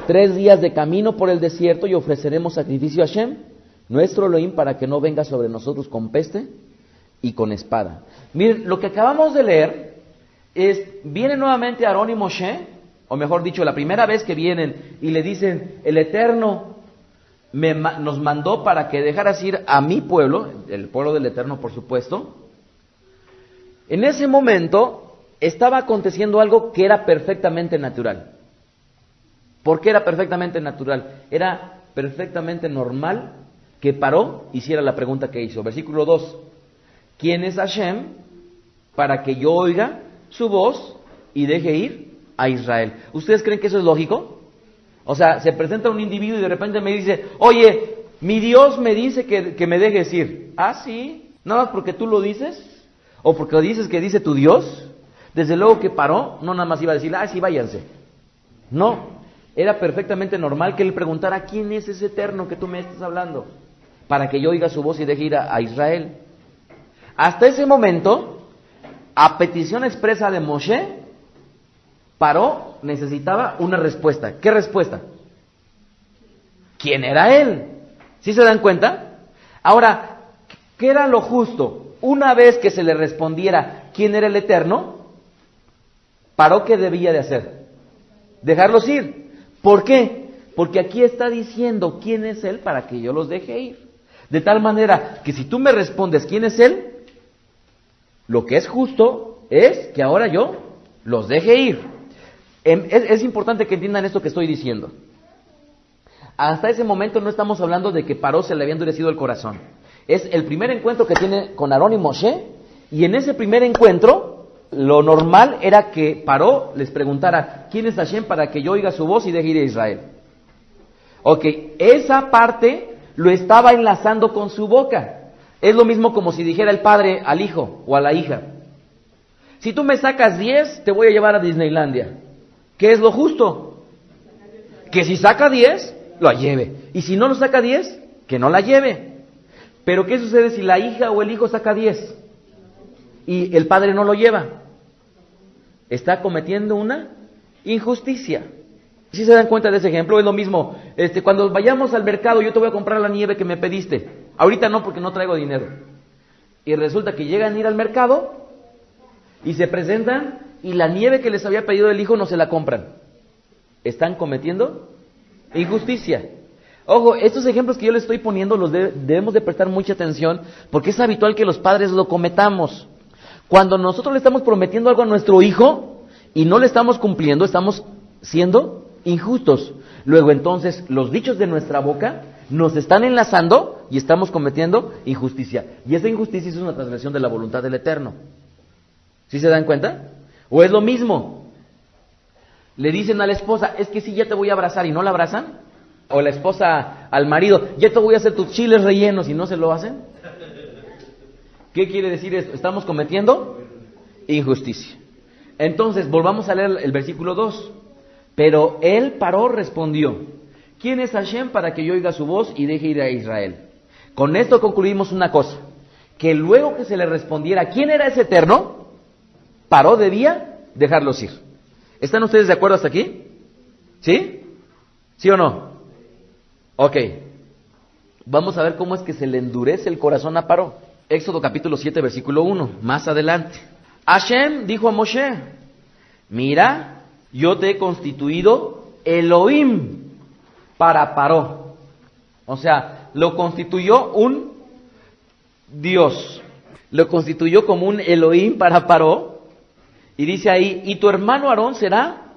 3 días de camino por el desierto y ofreceremos sacrificio a Hashem, nuestro Elohim, para que no venga sobre nosotros con peste y con espada. Miren, lo que acabamos de leer viene nuevamente Aarón y Moshe, o mejor dicho, la primera vez que vienen y le dicen, el Eterno nos mandó para que dejaras ir a mi pueblo, el pueblo del Eterno por supuesto. En ese momento estaba aconteciendo algo que era perfectamente natural. ¿Por qué era perfectamente natural? Era perfectamente normal que Paró hiciera la pregunta que hizo. Versículo 2. ¿Quién es Hashem para que yo oiga su voz y deje ir a Israel? ¿Ustedes creen que eso es lógico? O sea, se presenta un individuo y de repente me dice, oye, mi Dios me dice que me dejes ir. ¿Ah, sí? ¿Nada más porque tú lo dices? ¿O porque dices que dice tu Dios? Desde luego que Paró no nada más iba a decir, sí, váyanse. No, era perfectamente normal que él preguntara, ¿quién es ese Eterno que tú me estás hablando? Para que yo oiga su voz y deje ir a Israel. Hasta ese momento, a petición expresa de Moshe, Paró necesitaba una respuesta. ¿Qué respuesta? ¿Quién era él? ¿Sí se dan cuenta? Ahora, ¿qué era lo justo? Una vez que se le respondiera quién era el Eterno, Paró, ¿qué debía de hacer? Dejarlos ir. ¿Por qué? Porque aquí está diciendo quién es él para que yo los deje ir. De tal manera que si tú me respondes quién es él, lo que es justo es que ahora yo los deje ir. Es importante que entiendan esto que estoy diciendo. Hasta ese momento no estamos hablando de que Paró se le había endurecido el corazón. Es el primer encuentro que tiene con Aarón y Moshe, y en ese primer encuentro, lo normal era que Paró les preguntara, ¿quién es Hashem para que yo oiga su voz y deje ir a Israel? Ok, esa parte lo estaba enlazando con su boca. Es lo mismo como si dijera el padre al hijo o a la hija, si tú me sacas 10, te voy a llevar a Disneylandia. ¿Qué es lo justo? Que si saca 10, lo lleve. Y si no lo saca 10, que no la lleve. Pero ¿qué sucede si la hija o el hijo saca 10 y el padre no lo lleva? Está cometiendo una injusticia. ¿Sí se dan cuenta de ese ejemplo? Es lo mismo, cuando vayamos al mercado yo te voy a comprar la nieve que me pediste. Ahorita no, porque no traigo dinero. Y resulta que llegan a ir al mercado y se presentan y la nieve que les había pedido el hijo no se la compran. Están cometiendo injusticia. Ojo, estos ejemplos que yo les estoy poniendo debemos de prestar mucha atención, porque es habitual que los padres lo cometamos. Cuando nosotros le estamos prometiendo algo a nuestro hijo y no le estamos cumpliendo, estamos siendo injustos. Luego entonces los dichos de nuestra boca nos están enlazando y estamos cometiendo injusticia. Y esa injusticia es una transgresión de la voluntad del Eterno. ¿Sí se dan cuenta? ¿O es lo mismo? Le dicen a la esposa, es que sí, ya te voy a abrazar, y no la abrazan. O la esposa al marido, ya te voy a hacer tus chiles rellenos, y no se lo hacen. ¿Qué quiere decir esto? Estamos cometiendo injusticia. Entonces, volvamos a leer el versículo 2. Pero él Paró respondió, ¿quién es Hashem para que yo oiga su voz y deje ir a Israel? Con esto concluimos una cosa, que luego que se le respondiera quién era ese Eterno, Paró debía dejarlos ir. ¿Están ustedes de acuerdo hasta aquí? ¿Sí? ¿Sí o no? Ok. Vamos a ver cómo es que se le endurece el corazón a Paró. Éxodo capítulo 7, versículo 1, más adelante. Hashem dijo a Moshe, mira, yo te he constituido Elohim para Paró. O sea, lo constituyó un Dios. Lo constituyó como un Elohim para Paró. Y dice ahí, y tu hermano Aarón será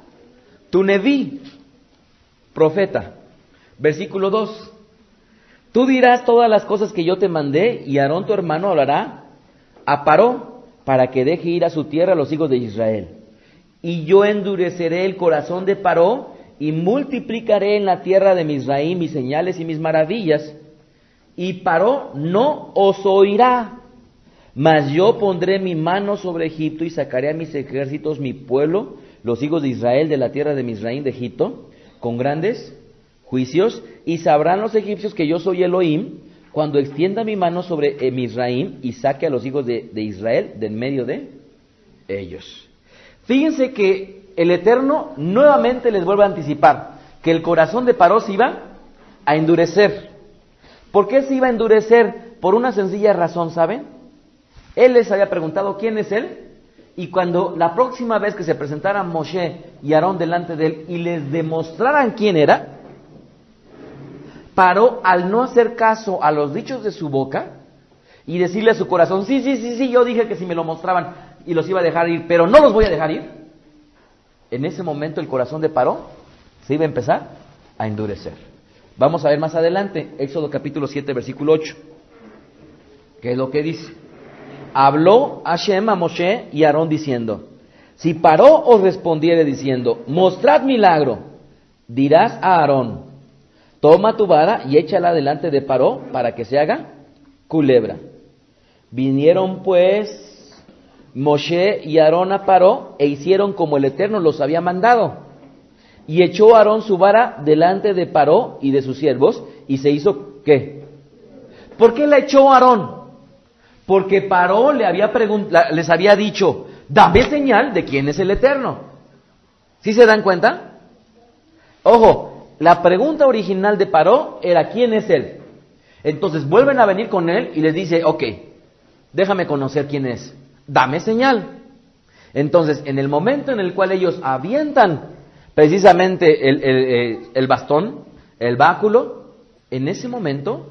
tu Neví, profeta. Versículo 2. Tú dirás todas las cosas que yo te mandé, y Aarón tu hermano hablará a Paró para que deje ir a su tierra a los hijos de Israel. Y yo endureceré el corazón de Paró y multiplicaré en la tierra de Misraim mis señales y mis maravillas. Y Paró no os oirá, mas yo pondré mi mano sobre Egipto y sacaré a mis ejércitos, mi pueblo, los hijos de Israel, de la tierra de Misraim, de Egipto, con grandes juicios, y sabrán los egipcios que yo soy Elohim, cuando extienda mi mano sobre Misraim y saque a los hijos de Israel de en medio de ellos. Fíjense que el Eterno nuevamente les vuelve a anticipar que el corazón de Paró se iba a endurecer. ¿Por qué se iba a endurecer? Por una sencilla razón, ¿saben? Él les había preguntado quién es él, y cuando la próxima vez que se presentaran Moshe y Aarón delante de él y les demostraran quién era, Paró, al no hacer caso a los dichos de su boca y decirle a su corazón, sí, yo dije que si me lo mostraban y los iba a dejar ir, pero no los voy a dejar ir. En ese momento el corazón de Paró se iba a empezar a endurecer. Vamos a ver más adelante, Éxodo capítulo 7, versículo 8. ¿Qué es lo que dice? Habló Hashem a Moshe y a Aarón diciendo, si Paró os respondiere diciendo, mostrad milagro, dirás a Aarón, toma tu vara y échala delante de Paró para que se haga culebra. Vinieron pues Moshe y Aarón a Paró e hicieron como el Eterno los había mandado. Y echó Aarón su vara delante de Paró y de sus siervos y se hizo ¿qué? ¿Por qué la echó Aarón? Porque Paró les había dicho, dame señal de quién es el Eterno. ¿Sí se dan cuenta? Ojo. La pregunta original de Paró era ¿quién es él? Entonces vuelven a venir con él y les dice, ok, déjame conocer quién es, dame señal. Entonces, en el momento en el cual ellos avientan precisamente el bastón, el báculo, en ese momento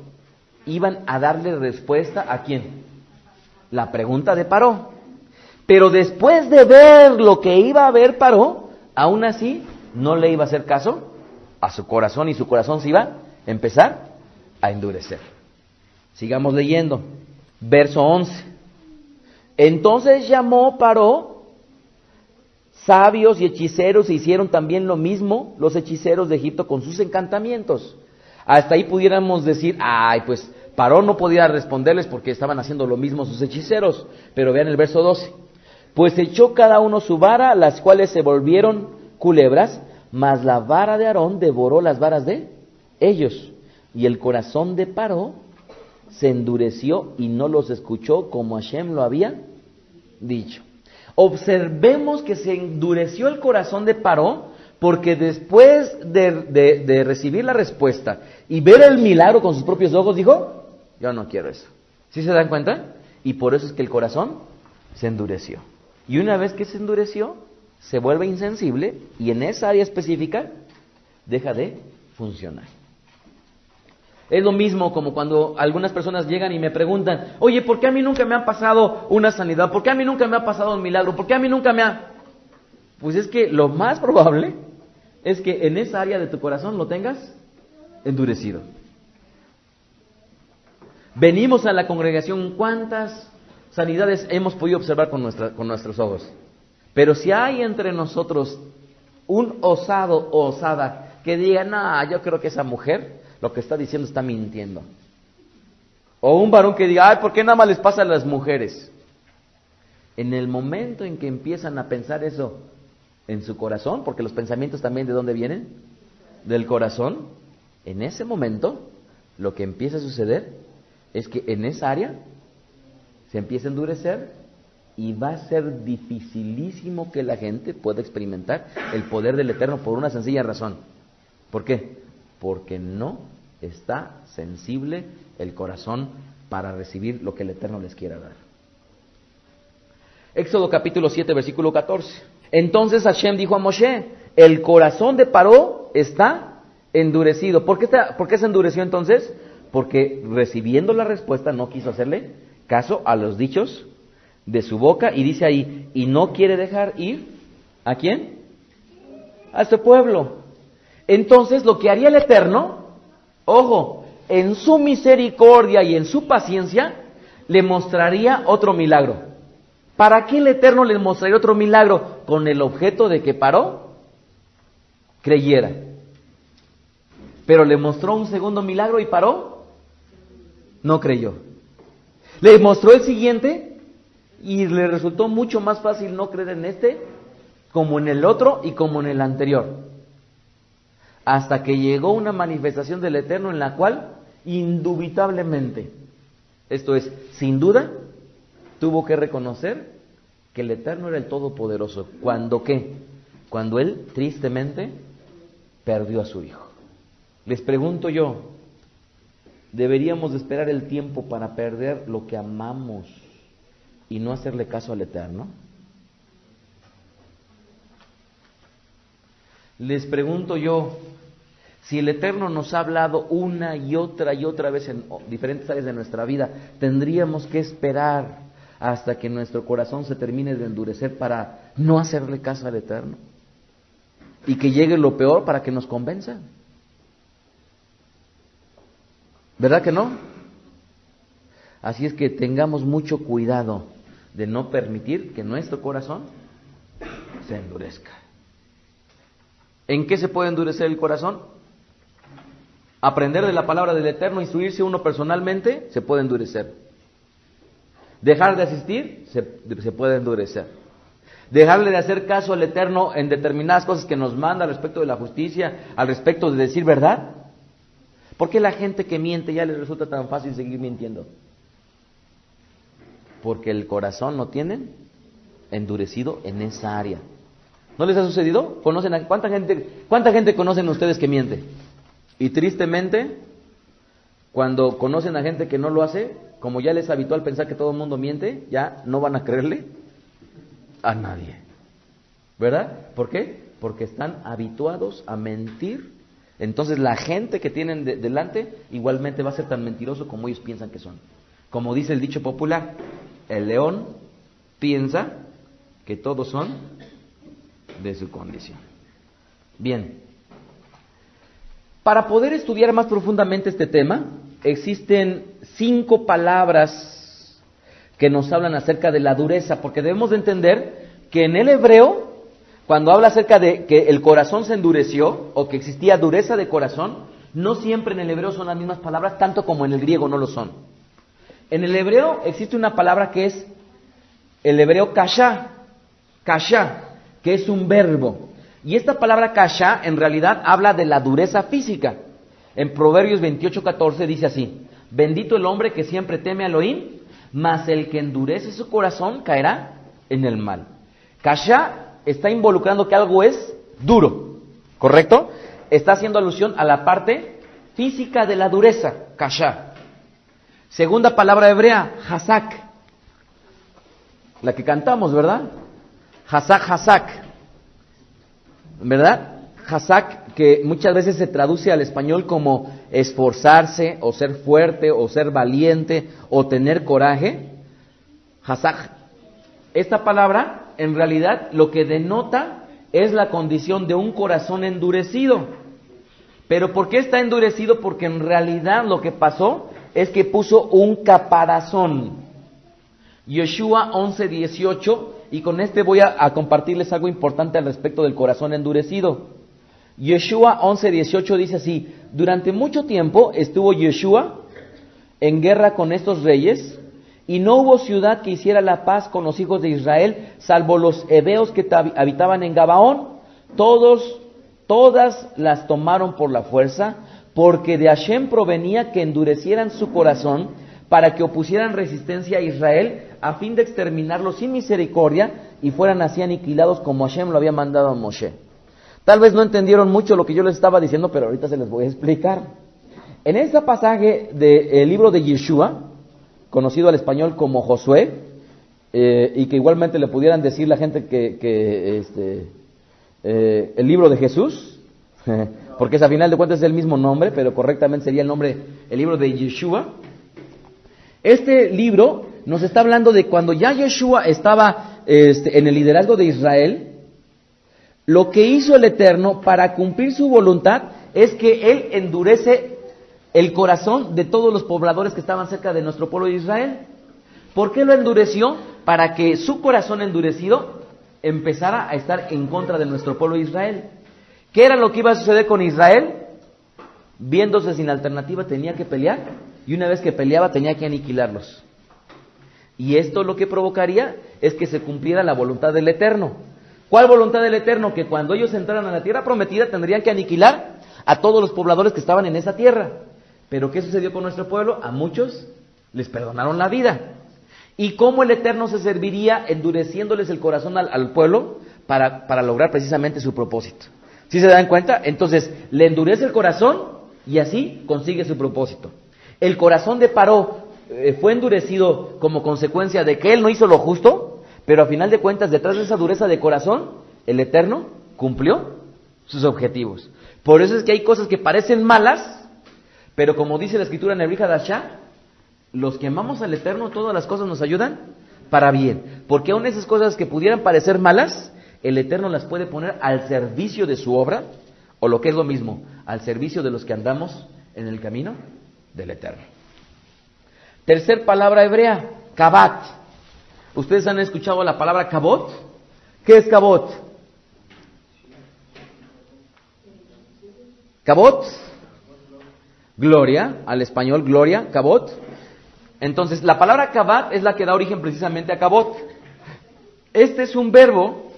iban a darle respuesta ¿a quién? La pregunta de Paró. Pero después de ver lo que iba a ver Paró, aún así no le iba a hacer caso a su corazón y su corazón se iba a empezar a endurecer. Sigamos leyendo. Verso 11. Entonces llamó Paró sabios y hechiceros e hicieron también lo mismo los hechiceros de Egipto con sus encantamientos. Hasta ahí pudiéramos decir, pues Paró no podía responderles porque estaban haciendo lo mismo sus hechiceros. Pero vean el verso 12. Pues echó cada uno su vara, las cuales se volvieron culebras, mas la vara de Aarón devoró las varas de ellos. Y el corazón de Paró se endureció y no los escuchó como Hashem lo había dicho. Observemos que se endureció el corazón de Paró porque después de recibir la respuesta y ver el milagro con sus propios ojos dijo, yo no quiero eso. ¿Sí se dan cuenta? Y por eso es que el corazón se endureció. Y una vez que se endureció, se vuelve insensible y en esa área específica deja de funcionar. Es lo mismo como cuando algunas personas llegan y me preguntan, oye, ¿por qué a mí nunca me ha pasado una sanidad? ¿Por qué a mí nunca me ha pasado un milagro? ¿Por qué a mí nunca me ha...? Pues es que lo más probable es que en esa área de tu corazón lo tengas endurecido. Venimos a la congregación, ¿cuántas sanidades hemos podido observar con nuestros ojos? Pero si hay entre nosotros un osado o osada que diga, no, yo creo que esa mujer lo que está diciendo está mintiendo. O un varón que diga, ¿por qué nada más les pasa a las mujeres? En el momento en que empiezan a pensar eso en su corazón, porque los pensamientos también ¿de dónde vienen? Del corazón. En ese momento, lo que empieza a suceder es que en esa área se empieza a endurecer y va a ser dificilísimo que la gente pueda experimentar el poder del Eterno por una sencilla razón. ¿Por qué? Porque no está sensible el corazón para recibir lo que el Eterno les quiera dar. Éxodo capítulo 7, versículo 14. Entonces Hashem dijo a Moshe, el corazón de Paró está endurecido. ¿Por qué se endureció entonces? Porque recibiendo la respuesta no quiso hacerle caso a los dichos de su boca, y dice ahí, y no quiere dejar ir, ¿a quién? A su pueblo. Entonces lo que haría el Eterno, ojo, en su misericordia y en su paciencia, le mostraría otro milagro. ¿Para qué el Eterno le mostraría otro milagro? Con el objeto de que paró, creyera. Pero le mostró un segundo milagro y paró, no creyó. Le mostró el siguiente y le resultó mucho más fácil no creer en este, como en el otro y como en el anterior. Hasta que llegó una manifestación del Eterno en la cual, indubitablemente, esto es, sin duda, tuvo que reconocer que el Eterno era el Todopoderoso. ¿Cuándo qué? Cuando él, tristemente, perdió a su hijo. Les pregunto yo, ¿deberíamos de esperar el tiempo para perder lo que amamos y no hacerle caso al Eterno? Les pregunto yo, si el Eterno nos ha hablado una y otra vez en diferentes áreas de nuestra vida, ¿tendríamos que esperar hasta que nuestro corazón se termine de endurecer para no hacerle caso al Eterno? Y que llegue lo peor para que nos convenza. ¿Verdad que no? Así es que tengamos mucho cuidado de no permitir que nuestro corazón se endurezca. ¿En qué se puede endurecer el corazón? Aprender de la palabra del Eterno, instruirse uno personalmente, se puede endurecer. Dejar de asistir, se puede endurecer. Dejarle de hacer caso al Eterno en determinadas cosas que nos manda al respecto de la justicia, al respecto de decir verdad. ¿Por qué la gente que miente ya les resulta tan fácil seguir mintiendo? Porque el corazón no tienen endurecido en esa área. ¿No les ha sucedido? ¿Conocen a cuánta gente conocen ustedes que miente? Y tristemente, cuando conocen a gente que no lo hace, como ya les es habitual pensar que todo el mundo miente, ya no van a creerle a nadie. ¿Verdad? ¿Por qué? Porque están habituados a mentir. Entonces la gente que tienen delante igualmente va a ser tan mentiroso como ellos piensan que son. Como dice el dicho popular, el león piensa que todos son de su condición. Bien, para poder estudiar más profundamente este tema, existen 5 palabras que nos hablan acerca de la dureza, porque debemos de entender que en el hebreo, cuando habla acerca de que el corazón se endureció, o que existía dureza de corazón, no siempre en el hebreo son las mismas palabras, tanto como en el griego no lo son. En el hebreo existe una palabra que es el hebreo kashá, que es un verbo. Y esta palabra kashá en realidad habla de la dureza física. En Proverbios 28:14 dice así: bendito el hombre que siempre teme a Elohim, mas el que endurece su corazón caerá en el mal. Kashá está involucrando que algo es duro, ¿correcto? Está haciendo alusión a la parte física de la dureza, kashá. Segunda palabra hebrea, hazak, la que cantamos, ¿verdad? Hazak, ¿verdad? Hazak, que muchas veces se traduce al español como esforzarse, o ser fuerte, o ser valiente, o tener coraje. Hazak. Esta palabra, en realidad, lo que denota es la condición de un corazón endurecido. ¿Pero por qué está endurecido? Porque en realidad lo que pasó es que puso un caparazón. Yoshua 11:18, y con este voy a compartirles algo importante al respecto del corazón endurecido. Yoshua 11:18 dice así: durante mucho tiempo estuvo Yoshua en guerra con estos reyes, y no hubo ciudad que hiciera la paz con los hijos de Israel, salvo los heveos que habitaban en Gabaón. Todas las tomaron por la fuerza, porque de Hashem provenía que endurecieran su corazón, para que opusieran resistencia a Israel, a fin de exterminarlos sin misericordia, y fueran así aniquilados como Hashem lo había mandado a Moshe. Tal vez no entendieron mucho lo que yo les estaba diciendo, pero ahorita se les voy a explicar. En este pasaje del libro de Yeshua, conocido al español como Josué, y que igualmente le pudieran decir la gente el libro de Jesús, porque a final de cuentas es el mismo nombre, pero correctamente sería el libro de Yeshua. Este libro nos está hablando de cuando ya Yeshua estaba en el liderazgo de Israel. Lo que hizo el Eterno para cumplir su voluntad es que Él endurece el corazón de todos los pobladores que estaban cerca de nuestro pueblo de Israel. ¿Por qué lo endureció? Para que su corazón endurecido empezara a estar en contra de nuestro pueblo Israel. ¿Qué era lo que iba a suceder con Israel? Viéndose sin alternativa, tenía que pelear, y una vez que peleaba tenía que aniquilarlos. Y esto lo que provocaría es que se cumpliera la voluntad del Eterno. ¿Cuál voluntad del Eterno? Que cuando ellos entraran a la tierra prometida tendrían que aniquilar a todos los pobladores que estaban en esa tierra. Pero ¿qué sucedió con nuestro pueblo? A muchos les perdonaron la vida. ¿Y cómo el Eterno se serviría endureciéndoles el corazón al pueblo para lograr precisamente su propósito? ¿Sí se dan cuenta? Entonces, le endurece el corazón y así consigue su propósito. El corazón de Paró fue endurecido como consecuencia de que él no hizo lo justo, pero a final de cuentas, detrás de esa dureza de corazón, el Eterno cumplió sus objetivos. Por eso es que hay cosas que parecen malas, pero como dice la Escritura en el Brihadashá, los que amamos al Eterno, todas las cosas nos ayudan para bien. Porque aún esas cosas que pudieran parecer malas, el Eterno las puede poner al servicio de su obra, o lo que es lo mismo, al servicio de los que andamos en el camino del Eterno. Tercer palabra hebrea, kabat. ¿Ustedes han escuchado la palabra kabot? ¿Qué es kabot? Kabot, gloria, al español gloria, kabot. Entonces, la palabra kabat es la que da origen precisamente a kabot. Este es un verbo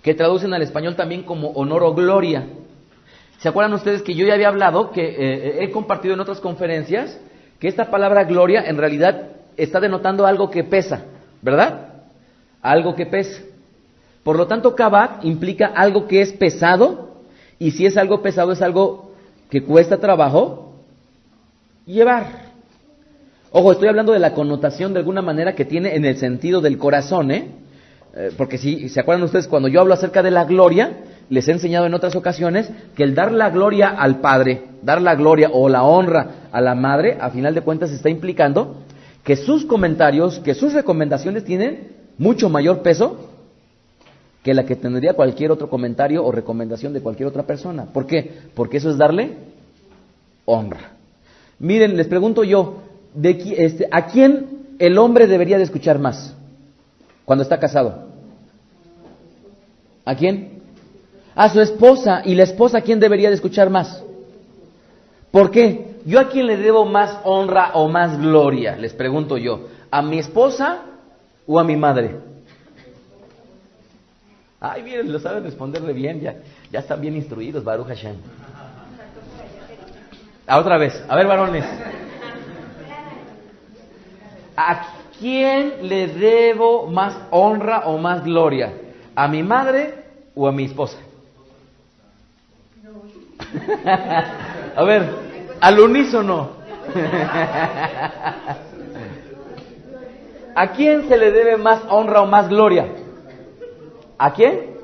que traducen al español también como honor o gloria. ¿Se acuerdan ustedes que yo ya había hablado, que he compartido en otras conferencias, que esta palabra gloria en realidad está denotando algo que pesa, ¿verdad? Algo que pesa. Por lo tanto, kabat implica algo que es pesado, y si es algo pesado es algo que cuesta trabajo llevar. Ojo, estoy hablando de la connotación de alguna manera que tiene en el sentido del corazón, porque si se acuerdan ustedes, cuando yo hablo acerca de la gloria, les he enseñado en otras ocasiones que el dar la gloria al Padre, dar la gloria o la honra a la Madre, a final de cuentas está implicando que sus comentarios, que sus recomendaciones tienen mucho mayor peso que la que tendría cualquier otro comentario o recomendación de cualquier otra persona. ¿Por qué? Porque eso es darle honra. Miren, les pregunto yo, ¿a quién el hombre debería de escuchar más cuando está casado? ¿A quién? A su esposa. ¿Y la esposa a quién debería de escuchar más? ¿Por qué? ¿Yo a quién le debo más honra o más gloria? Les pregunto yo. ¿A mi esposa o a mi madre? Ay, miren, lo saben responderle bien, ya están bien instruidos, Baruch Hashem. Otra vez, a ver, varones. ¿A quién le debo más honra o más gloria? ¿A mi madre o a mi esposa? A ver, al unísono. ¿A quién se le debe más honra o más gloria? ¿A quién?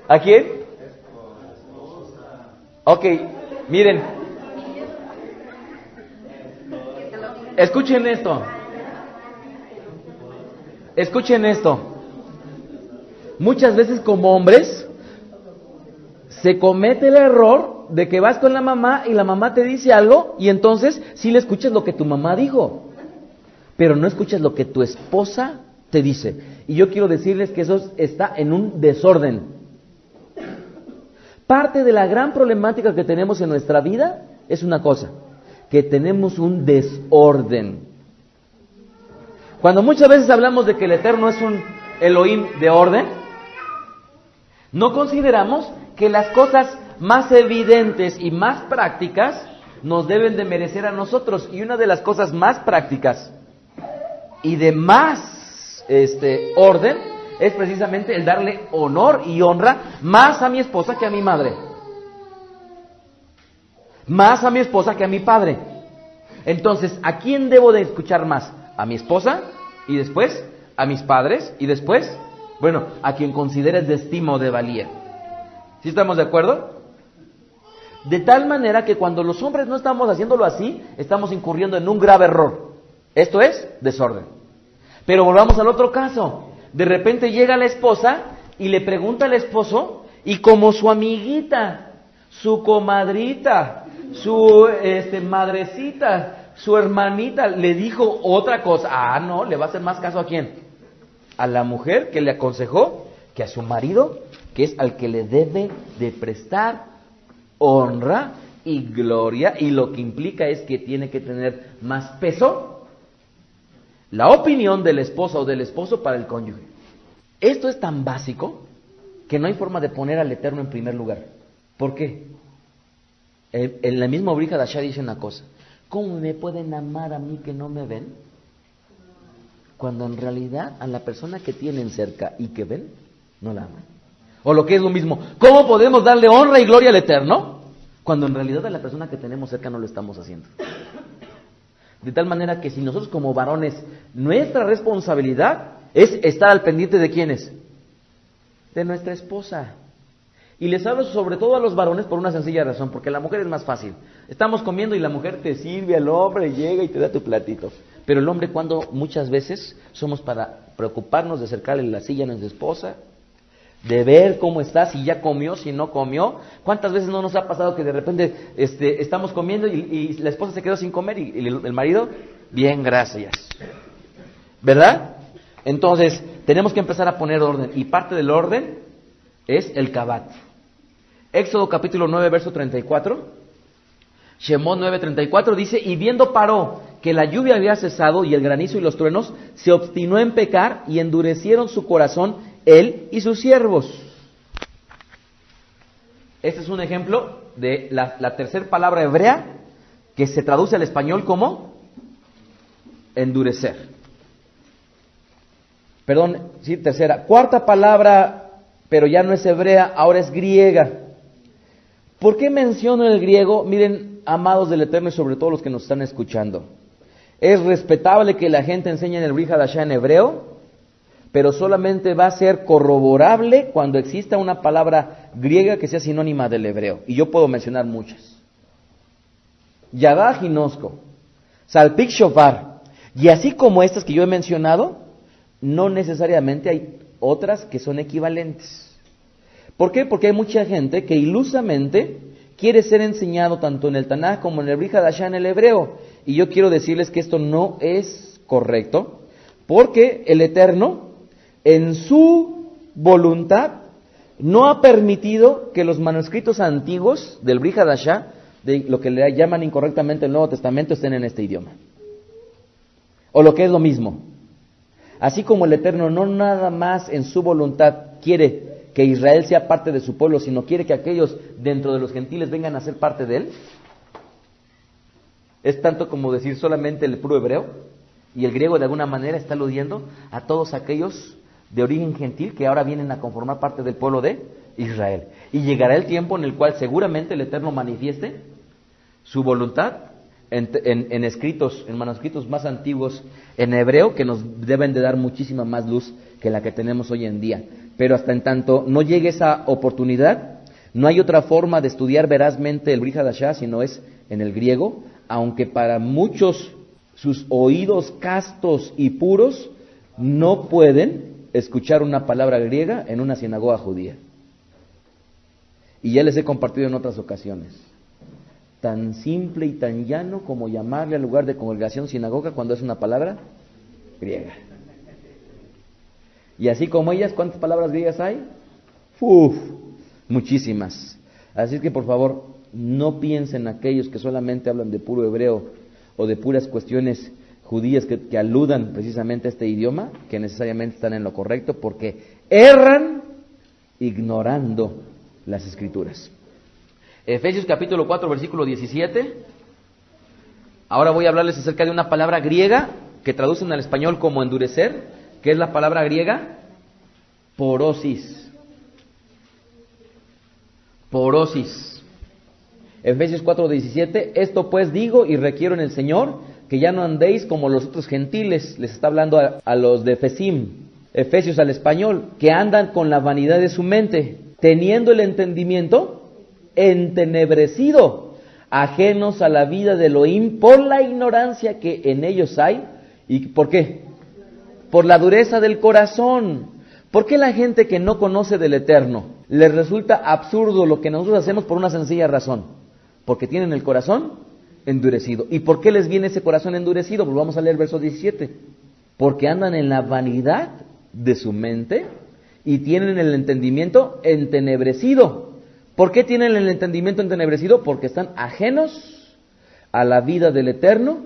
¿A quién? Ok, miren. Escuchen esto. Escuchen esto. Muchas veces como hombres se comete el error de que vas con la mamá y la mamá te dice algo y entonces sí le escuchas lo que tu mamá dijo, pero no escuchas lo que tu esposa te dice. Y yo quiero decirles que eso está en un desorden. Parte de la gran problemática que tenemos en nuestra vida es una cosa, que tenemos un desorden. Cuando muchas veces hablamos de que el Eterno es un Elohim de orden, no consideramos que las cosas más evidentes y más prácticas nos deben de merecer a nosotros. Y una de las cosas más prácticas y de más orden es precisamente el darle honor y honra más a mi esposa que a mi madre, más a mi esposa que a mi padre. Entonces, ¿a quién debo de escuchar más? ¿A mi esposa? Y después, ¿a mis padres? Y después, bueno, a quien consideres de estima o de valía. ¿Sí estamos de acuerdo? De tal manera que cuando los hombres no estamos haciéndolo así, estamos incurriendo en un grave error. Esto es desorden. Pero volvamos al otro caso. De repente llega la esposa y le pregunta al esposo, y como su amiguita, su comadrita, su madrecita, su hermanita le dijo otra cosa. Ah, no, le va a hacer más caso ¿a quién? A la mujer que le aconsejó que a su marido, que es al que le debe de prestar honra y gloria, y lo que implica es que tiene que tener más peso la opinión de la esposa o del esposo para el cónyuge. Esto es tan básico que no hay forma de poner al Eterno en primer lugar. ¿Por qué? En la misma Brit Hadashah dice una cosa: ¿cómo me pueden amar a mí que no me ven? Cuando en realidad a la persona que tienen cerca y que ven, no la aman. O lo que es lo mismo, ¿cómo podemos darle honra y gloria al Eterno? Cuando en realidad a la persona que tenemos cerca no lo estamos haciendo. De tal manera que si nosotros como varones, nuestra responsabilidad es estar al pendiente de ¿quiénes? De nuestra esposa. Y les hablo sobre todo a los varones por una sencilla razón, porque la mujer es más fácil. Estamos comiendo y la mujer te sirve al hombre, llega y te da tu platito. Pero el hombre, cuando muchas veces somos para preocuparnos de acercarle la silla a nuestra esposa, de ver cómo está, si ya comió, si no comió. ¿Cuántas veces no nos ha pasado que de repente estamos comiendo y la esposa se quedó sin comer y el marido, bien, gracias? ¿Verdad? Entonces, tenemos que empezar a poner orden, y parte del orden es el Kabat. Éxodo capítulo 9, verso 34, Shemot 9:34 dice: y viendo Paró que la lluvia había cesado y el granizo y los truenos, se obstinó en pecar y endurecieron su corazón él y sus siervos. Este es un ejemplo de la tercera palabra hebrea que se traduce al español como endurecer. Perdón, sí, tercera. Cuarta palabra, pero ya no es hebrea, ahora es griega. ¿Por qué menciono el griego? Miren, amados del Eterno y sobre todo los que nos están escuchando. Es respetable que la gente enseñe en el Brit Hadashah en hebreo, pero solamente va a ser corroborable cuando exista una palabra griega que sea sinónima del hebreo. Y yo puedo mencionar muchas. Yadá Ginosco, Salpik Shofar, y así como estas que yo he mencionado, no necesariamente hay otras que son equivalentes. ¿Por qué? Porque hay mucha gente que ilusamente quiere ser enseñado tanto en el Tanaj como en el Brit Hadashah en el hebreo. Y yo quiero decirles que esto no es correcto, porque el Eterno, en su voluntad, no ha permitido que los manuscritos antiguos del Brit Hadashah, de lo que le llaman incorrectamente el Nuevo Testamento, estén en este idioma. O lo que es lo mismo. Así como el Eterno no nada más en su voluntad quiere que Israel sea parte de su pueblo, sino quiere que aquellos dentro de los gentiles vengan a ser parte de él. Es tanto como decir solamente el puro hebreo, y el griego de alguna manera está aludiendo a todos aquellos de origen gentil que ahora vienen a conformar parte del pueblo de Israel. Y llegará el tiempo en el cual seguramente el Eterno manifieste su voluntad en escritos, en manuscritos más antiguos en hebreo, que nos deben de dar muchísima más luz que la que tenemos hoy en día. Pero hasta en tanto no llegue esa oportunidad, no hay otra forma de estudiar verazmente el Brit Hadashah, sino es en el griego, aunque para muchos sus oídos castos y puros no pueden escuchar una palabra griega en una sinagoga judía. Y ya les he compartido en otras ocasiones. Tan simple y tan llano como llamarle al lugar de congregación sinagoga cuando es una palabra griega. Y así como ellas, ¿cuántas palabras griegas hay? Muchísimas. Así que por favor, no piensen aquellos que solamente hablan de puro hebreo o de puras cuestiones judías que aludan precisamente a este idioma, que necesariamente están en lo correcto, porque erran ignorando las Escrituras. Efesios capítulo 4, versículo 17. Ahora voy a hablarles acerca de una palabra griega que traducen al español como endurecer, que es la palabra griega porosis. Porosis. Efesios 4:17, esto pues digo y requiero en el Señor, que ya no andéis como los otros gentiles, les está hablando a los de Efesim, Efesios al español, que andan con la vanidad de su mente, teniendo el entendimiento entenebrecido, ajenos a la vida de Elohim por la ignorancia que en ellos hay. ¿Y por qué? Por la dureza del corazón. ¿Por qué la gente que no conoce del Eterno les resulta absurdo lo que nosotros hacemos? Por una sencilla razón: porque tienen el corazón endurecido. ¿Y por qué les viene ese corazón endurecido? Pues vamos a leer el verso 17. Porque andan en la vanidad de su mente y tienen el entendimiento entenebrecido. ¿Por qué tienen el entendimiento entenebrecido? Porque están ajenos a la vida del Eterno,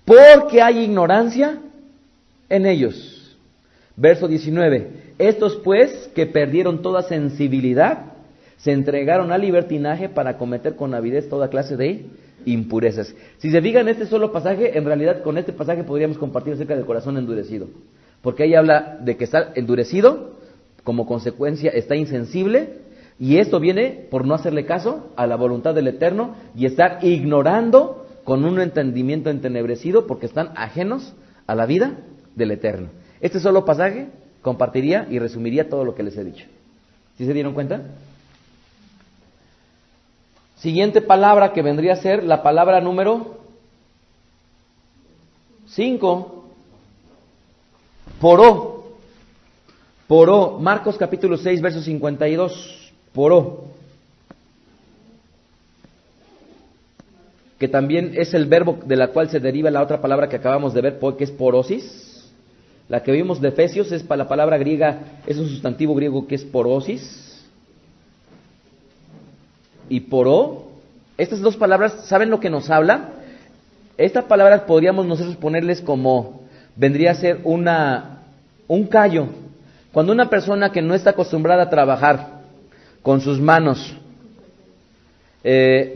porque hay ignorancia en ellos. Verso 19. Estos pues, que perdieron toda sensibilidad, se entregaron al libertinaje para cometer con avidez toda clase de impurezas. Si se fijan en este solo pasaje, en realidad con este pasaje podríamos compartir acerca del corazón endurecido. Porque ahí habla de que está endurecido, como consecuencia está insensible, y esto viene por no hacerle caso a la voluntad del Eterno y estar ignorando con un entendimiento entenebrecido porque están ajenos a la vida del Eterno. Este solo pasaje compartiría y resumiría todo lo que les he dicho. ¿Sí se dieron cuenta? Siguiente palabra que vendría a ser la palabra número 5. Poró. Poró. Marcos capítulo 6, verso 52. Poró. Que también es el verbo de la cual se deriva la otra palabra que acabamos de ver, que es porosis. La que vimos de Efesios es para la palabra griega, es un sustantivo griego que es porosis. Y poró, estas dos palabras, ¿saben lo que nos habla? Estas palabras podríamos nosotros ponerles como, vendría a ser un callo. Cuando una persona que no está acostumbrada a trabajar con sus manos,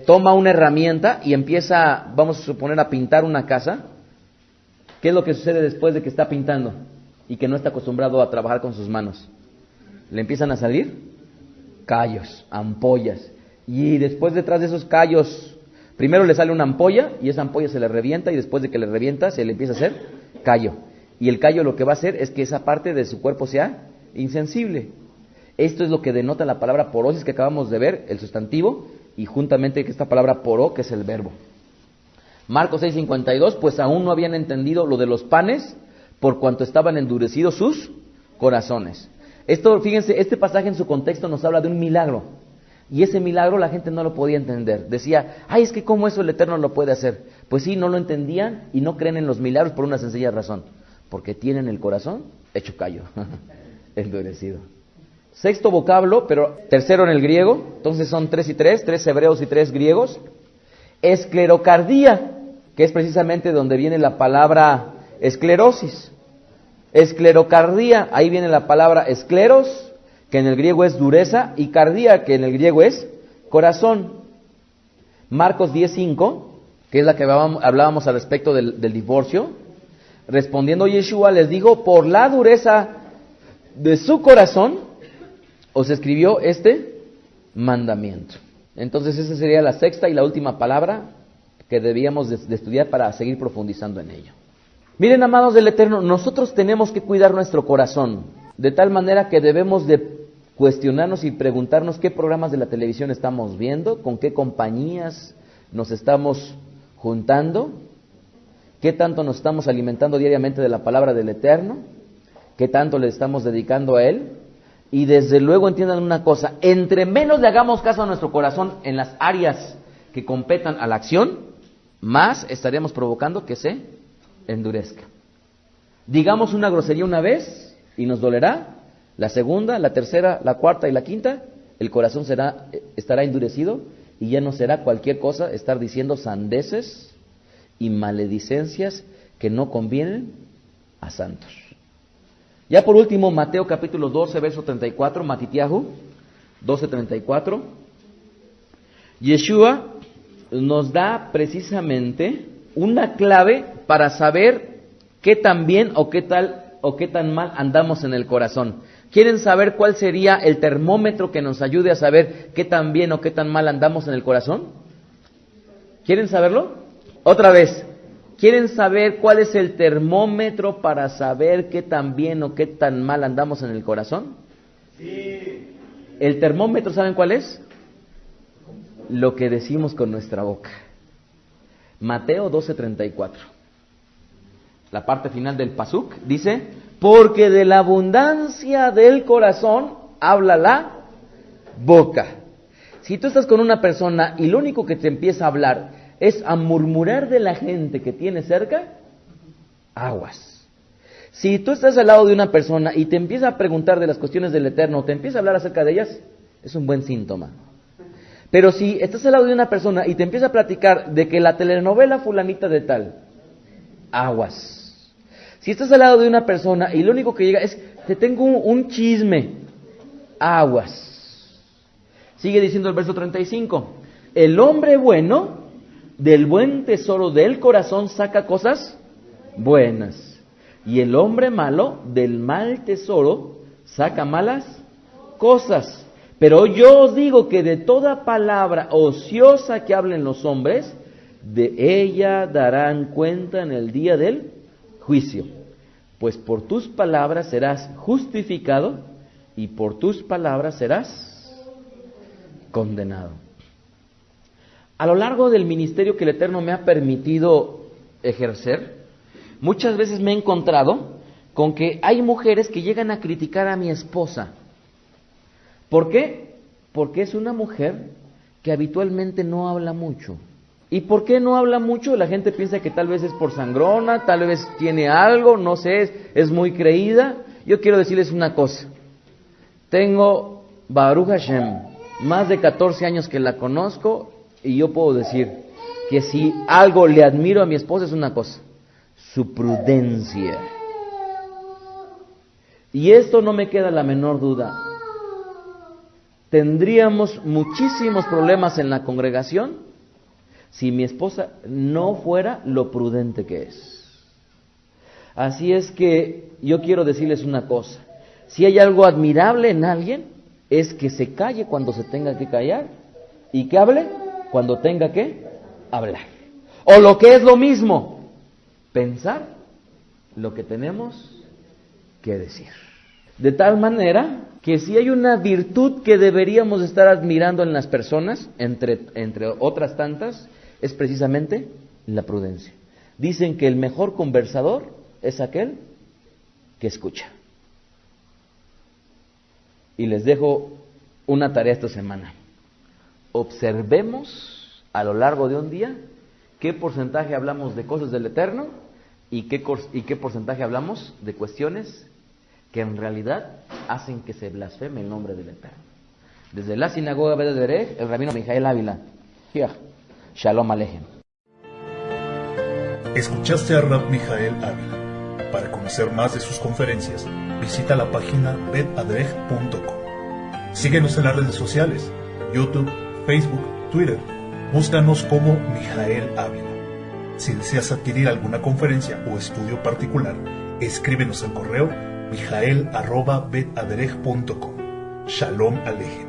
toma una herramienta y empieza, vamos a suponer, a pintar una casa, ¿qué es lo que sucede después de que está pintando y que no está acostumbrado a trabajar con sus manos? Le empiezan a salir callos, ampollas. Y después detrás de esos callos, primero le sale una ampolla y esa ampolla se le revienta y después de que le revienta se le empieza a hacer callo. Y el callo lo que va a hacer es que esa parte de su cuerpo sea insensible. Esto es lo que denota la palabra porosis que acabamos de ver, el sustantivo, y juntamente que esta palabra poró, que es el verbo. Marcos 6:52, pues aún no habían entendido lo de los panes por cuanto estaban endurecidos sus corazones. Esto, fíjense, este pasaje en su contexto nos habla de un milagro. Y ese milagro la gente no lo podía entender. Decía, ay, es que cómo eso el Eterno lo puede hacer. Pues sí, no lo entendían y no creen en los milagros por una sencilla razón. Porque tienen el corazón hecho callo, endurecido. Sexto vocablo, pero tercero en el griego. Entonces son 3 y 3, 3 hebreos y 3 griegos. Esclerocardía, que es precisamente donde viene la palabra esclerosis. Esclerocardía, ahí viene la palabra escleros, que en el griego es dureza, y cardía, que en el griego es corazón. Marcos 10:5, que es la que hablábamos al respecto del divorcio, respondiendo Yeshua les dijo, por la dureza de su corazón os escribió este mandamiento. Entonces esa sería la sexta y la última palabra que debíamos de estudiar para seguir profundizando en ello. Miren, amados del Eterno, nosotros tenemos que cuidar nuestro corazón, de tal manera que debemos de cuestionarnos y preguntarnos qué programas de la televisión estamos viendo, con qué compañías nos estamos juntando, qué tanto nos estamos alimentando diariamente de la palabra del Eterno, qué tanto le estamos dedicando a Él. Y desde luego entiendan una cosa, entre menos le hagamos caso a nuestro corazón en las áreas que competan a la acción, más estaremos provocando que se endurezca. Digamos una grosería una vez y nos dolerá, la segunda, la tercera, la cuarta y la quinta, el corazón estará endurecido y ya no será cualquier cosa estar diciendo sandeces y maledicencias que no convienen a santos. Ya por último, Mateo capítulo 12, verso 34, Matitiahu 12:34. Yeshua nos da precisamente una clave para saber qué tan bien o qué tan mal andamos en el corazón. ¿Quieren saber cuál sería el termómetro que nos ayude a saber qué tan bien o qué tan mal andamos en el corazón? ¿Quieren saberlo? Otra vez. ¿Quieren saber cuál es el termómetro para saber qué tan bien o qué tan mal andamos en el corazón? Sí. El termómetro, ¿saben cuál es? Lo que decimos con nuestra boca. Mateo 12:34. La parte final del pasuk dice, porque de la abundancia del corazón habla la boca. Si tú estás con una persona y lo único que te empieza a hablar es a murmurar de la gente que tiene cerca, aguas. Si tú estás al lado de una persona y te empieza a preguntar de las cuestiones del Eterno, te empieza a hablar acerca de ellas, es un buen síntoma. Pero si estás al lado de una persona y te empieza a platicar de que la telenovela fulanita de tal, aguas. Si estás al lado de una persona y lo único que llega es, te tengo un chisme, aguas. Sigue diciendo el verso 35, el hombre bueno del buen tesoro del corazón saca cosas buenas, y el hombre malo del mal tesoro saca malas cosas. Pero yo os digo que de toda palabra ociosa que hablen los hombres, de ella darán cuenta en el día del juicio. Pues por tus palabras serás justificado y por tus palabras serás condenado. A lo largo del ministerio que el Eterno me ha permitido ejercer, muchas veces me he encontrado con que hay mujeres que llegan a criticar a mi esposa. ¿Por qué? Porque es una mujer que habitualmente no habla mucho. ¿Y por qué no habla mucho? La gente piensa que tal vez es por sangrona, tal vez tiene algo, no sé, es muy creída. Yo quiero decirles una cosa. Tengo, Baruch Hashem, más de 14 años que la conozco y yo puedo decir que si algo le admiro a mi esposa es una cosa, su prudencia. Y esto no me queda la menor duda. Tendríamos muchísimos problemas en la congregación si mi esposa no fuera lo prudente que es. Así es que yo quiero decirles una cosa. Si hay algo admirable en alguien, es que se calle cuando se tenga que callar y que hable cuando tenga que hablar. O lo que es lo mismo, pensar lo que tenemos que decir. De tal manera que si hay una virtud que deberíamos estar admirando en las personas, entre otras tantas, es precisamente la prudencia. Dicen que el mejor conversador es aquel que escucha. Y les dejo una tarea esta semana. Observemos a lo largo de un día qué porcentaje hablamos de cosas del Eterno y qué porcentaje hablamos de cuestiones que en realidad hacen que se blasfeme el nombre del Eterno. Desde la sinagoga Bet Aderech, el rabino Mijael Ávila. Shalom Alejem. Escuchaste a Rab Mijael Ávila. Para conocer más de sus conferencias, visita la página betadrej.com. Síguenos en las redes sociales, YouTube, Facebook, Twitter. Búscanos como Mijael Ávila. Si deseas adquirir alguna conferencia o estudio particular, escríbenos al correo mijael@betadrej.com. Shalom Alejem.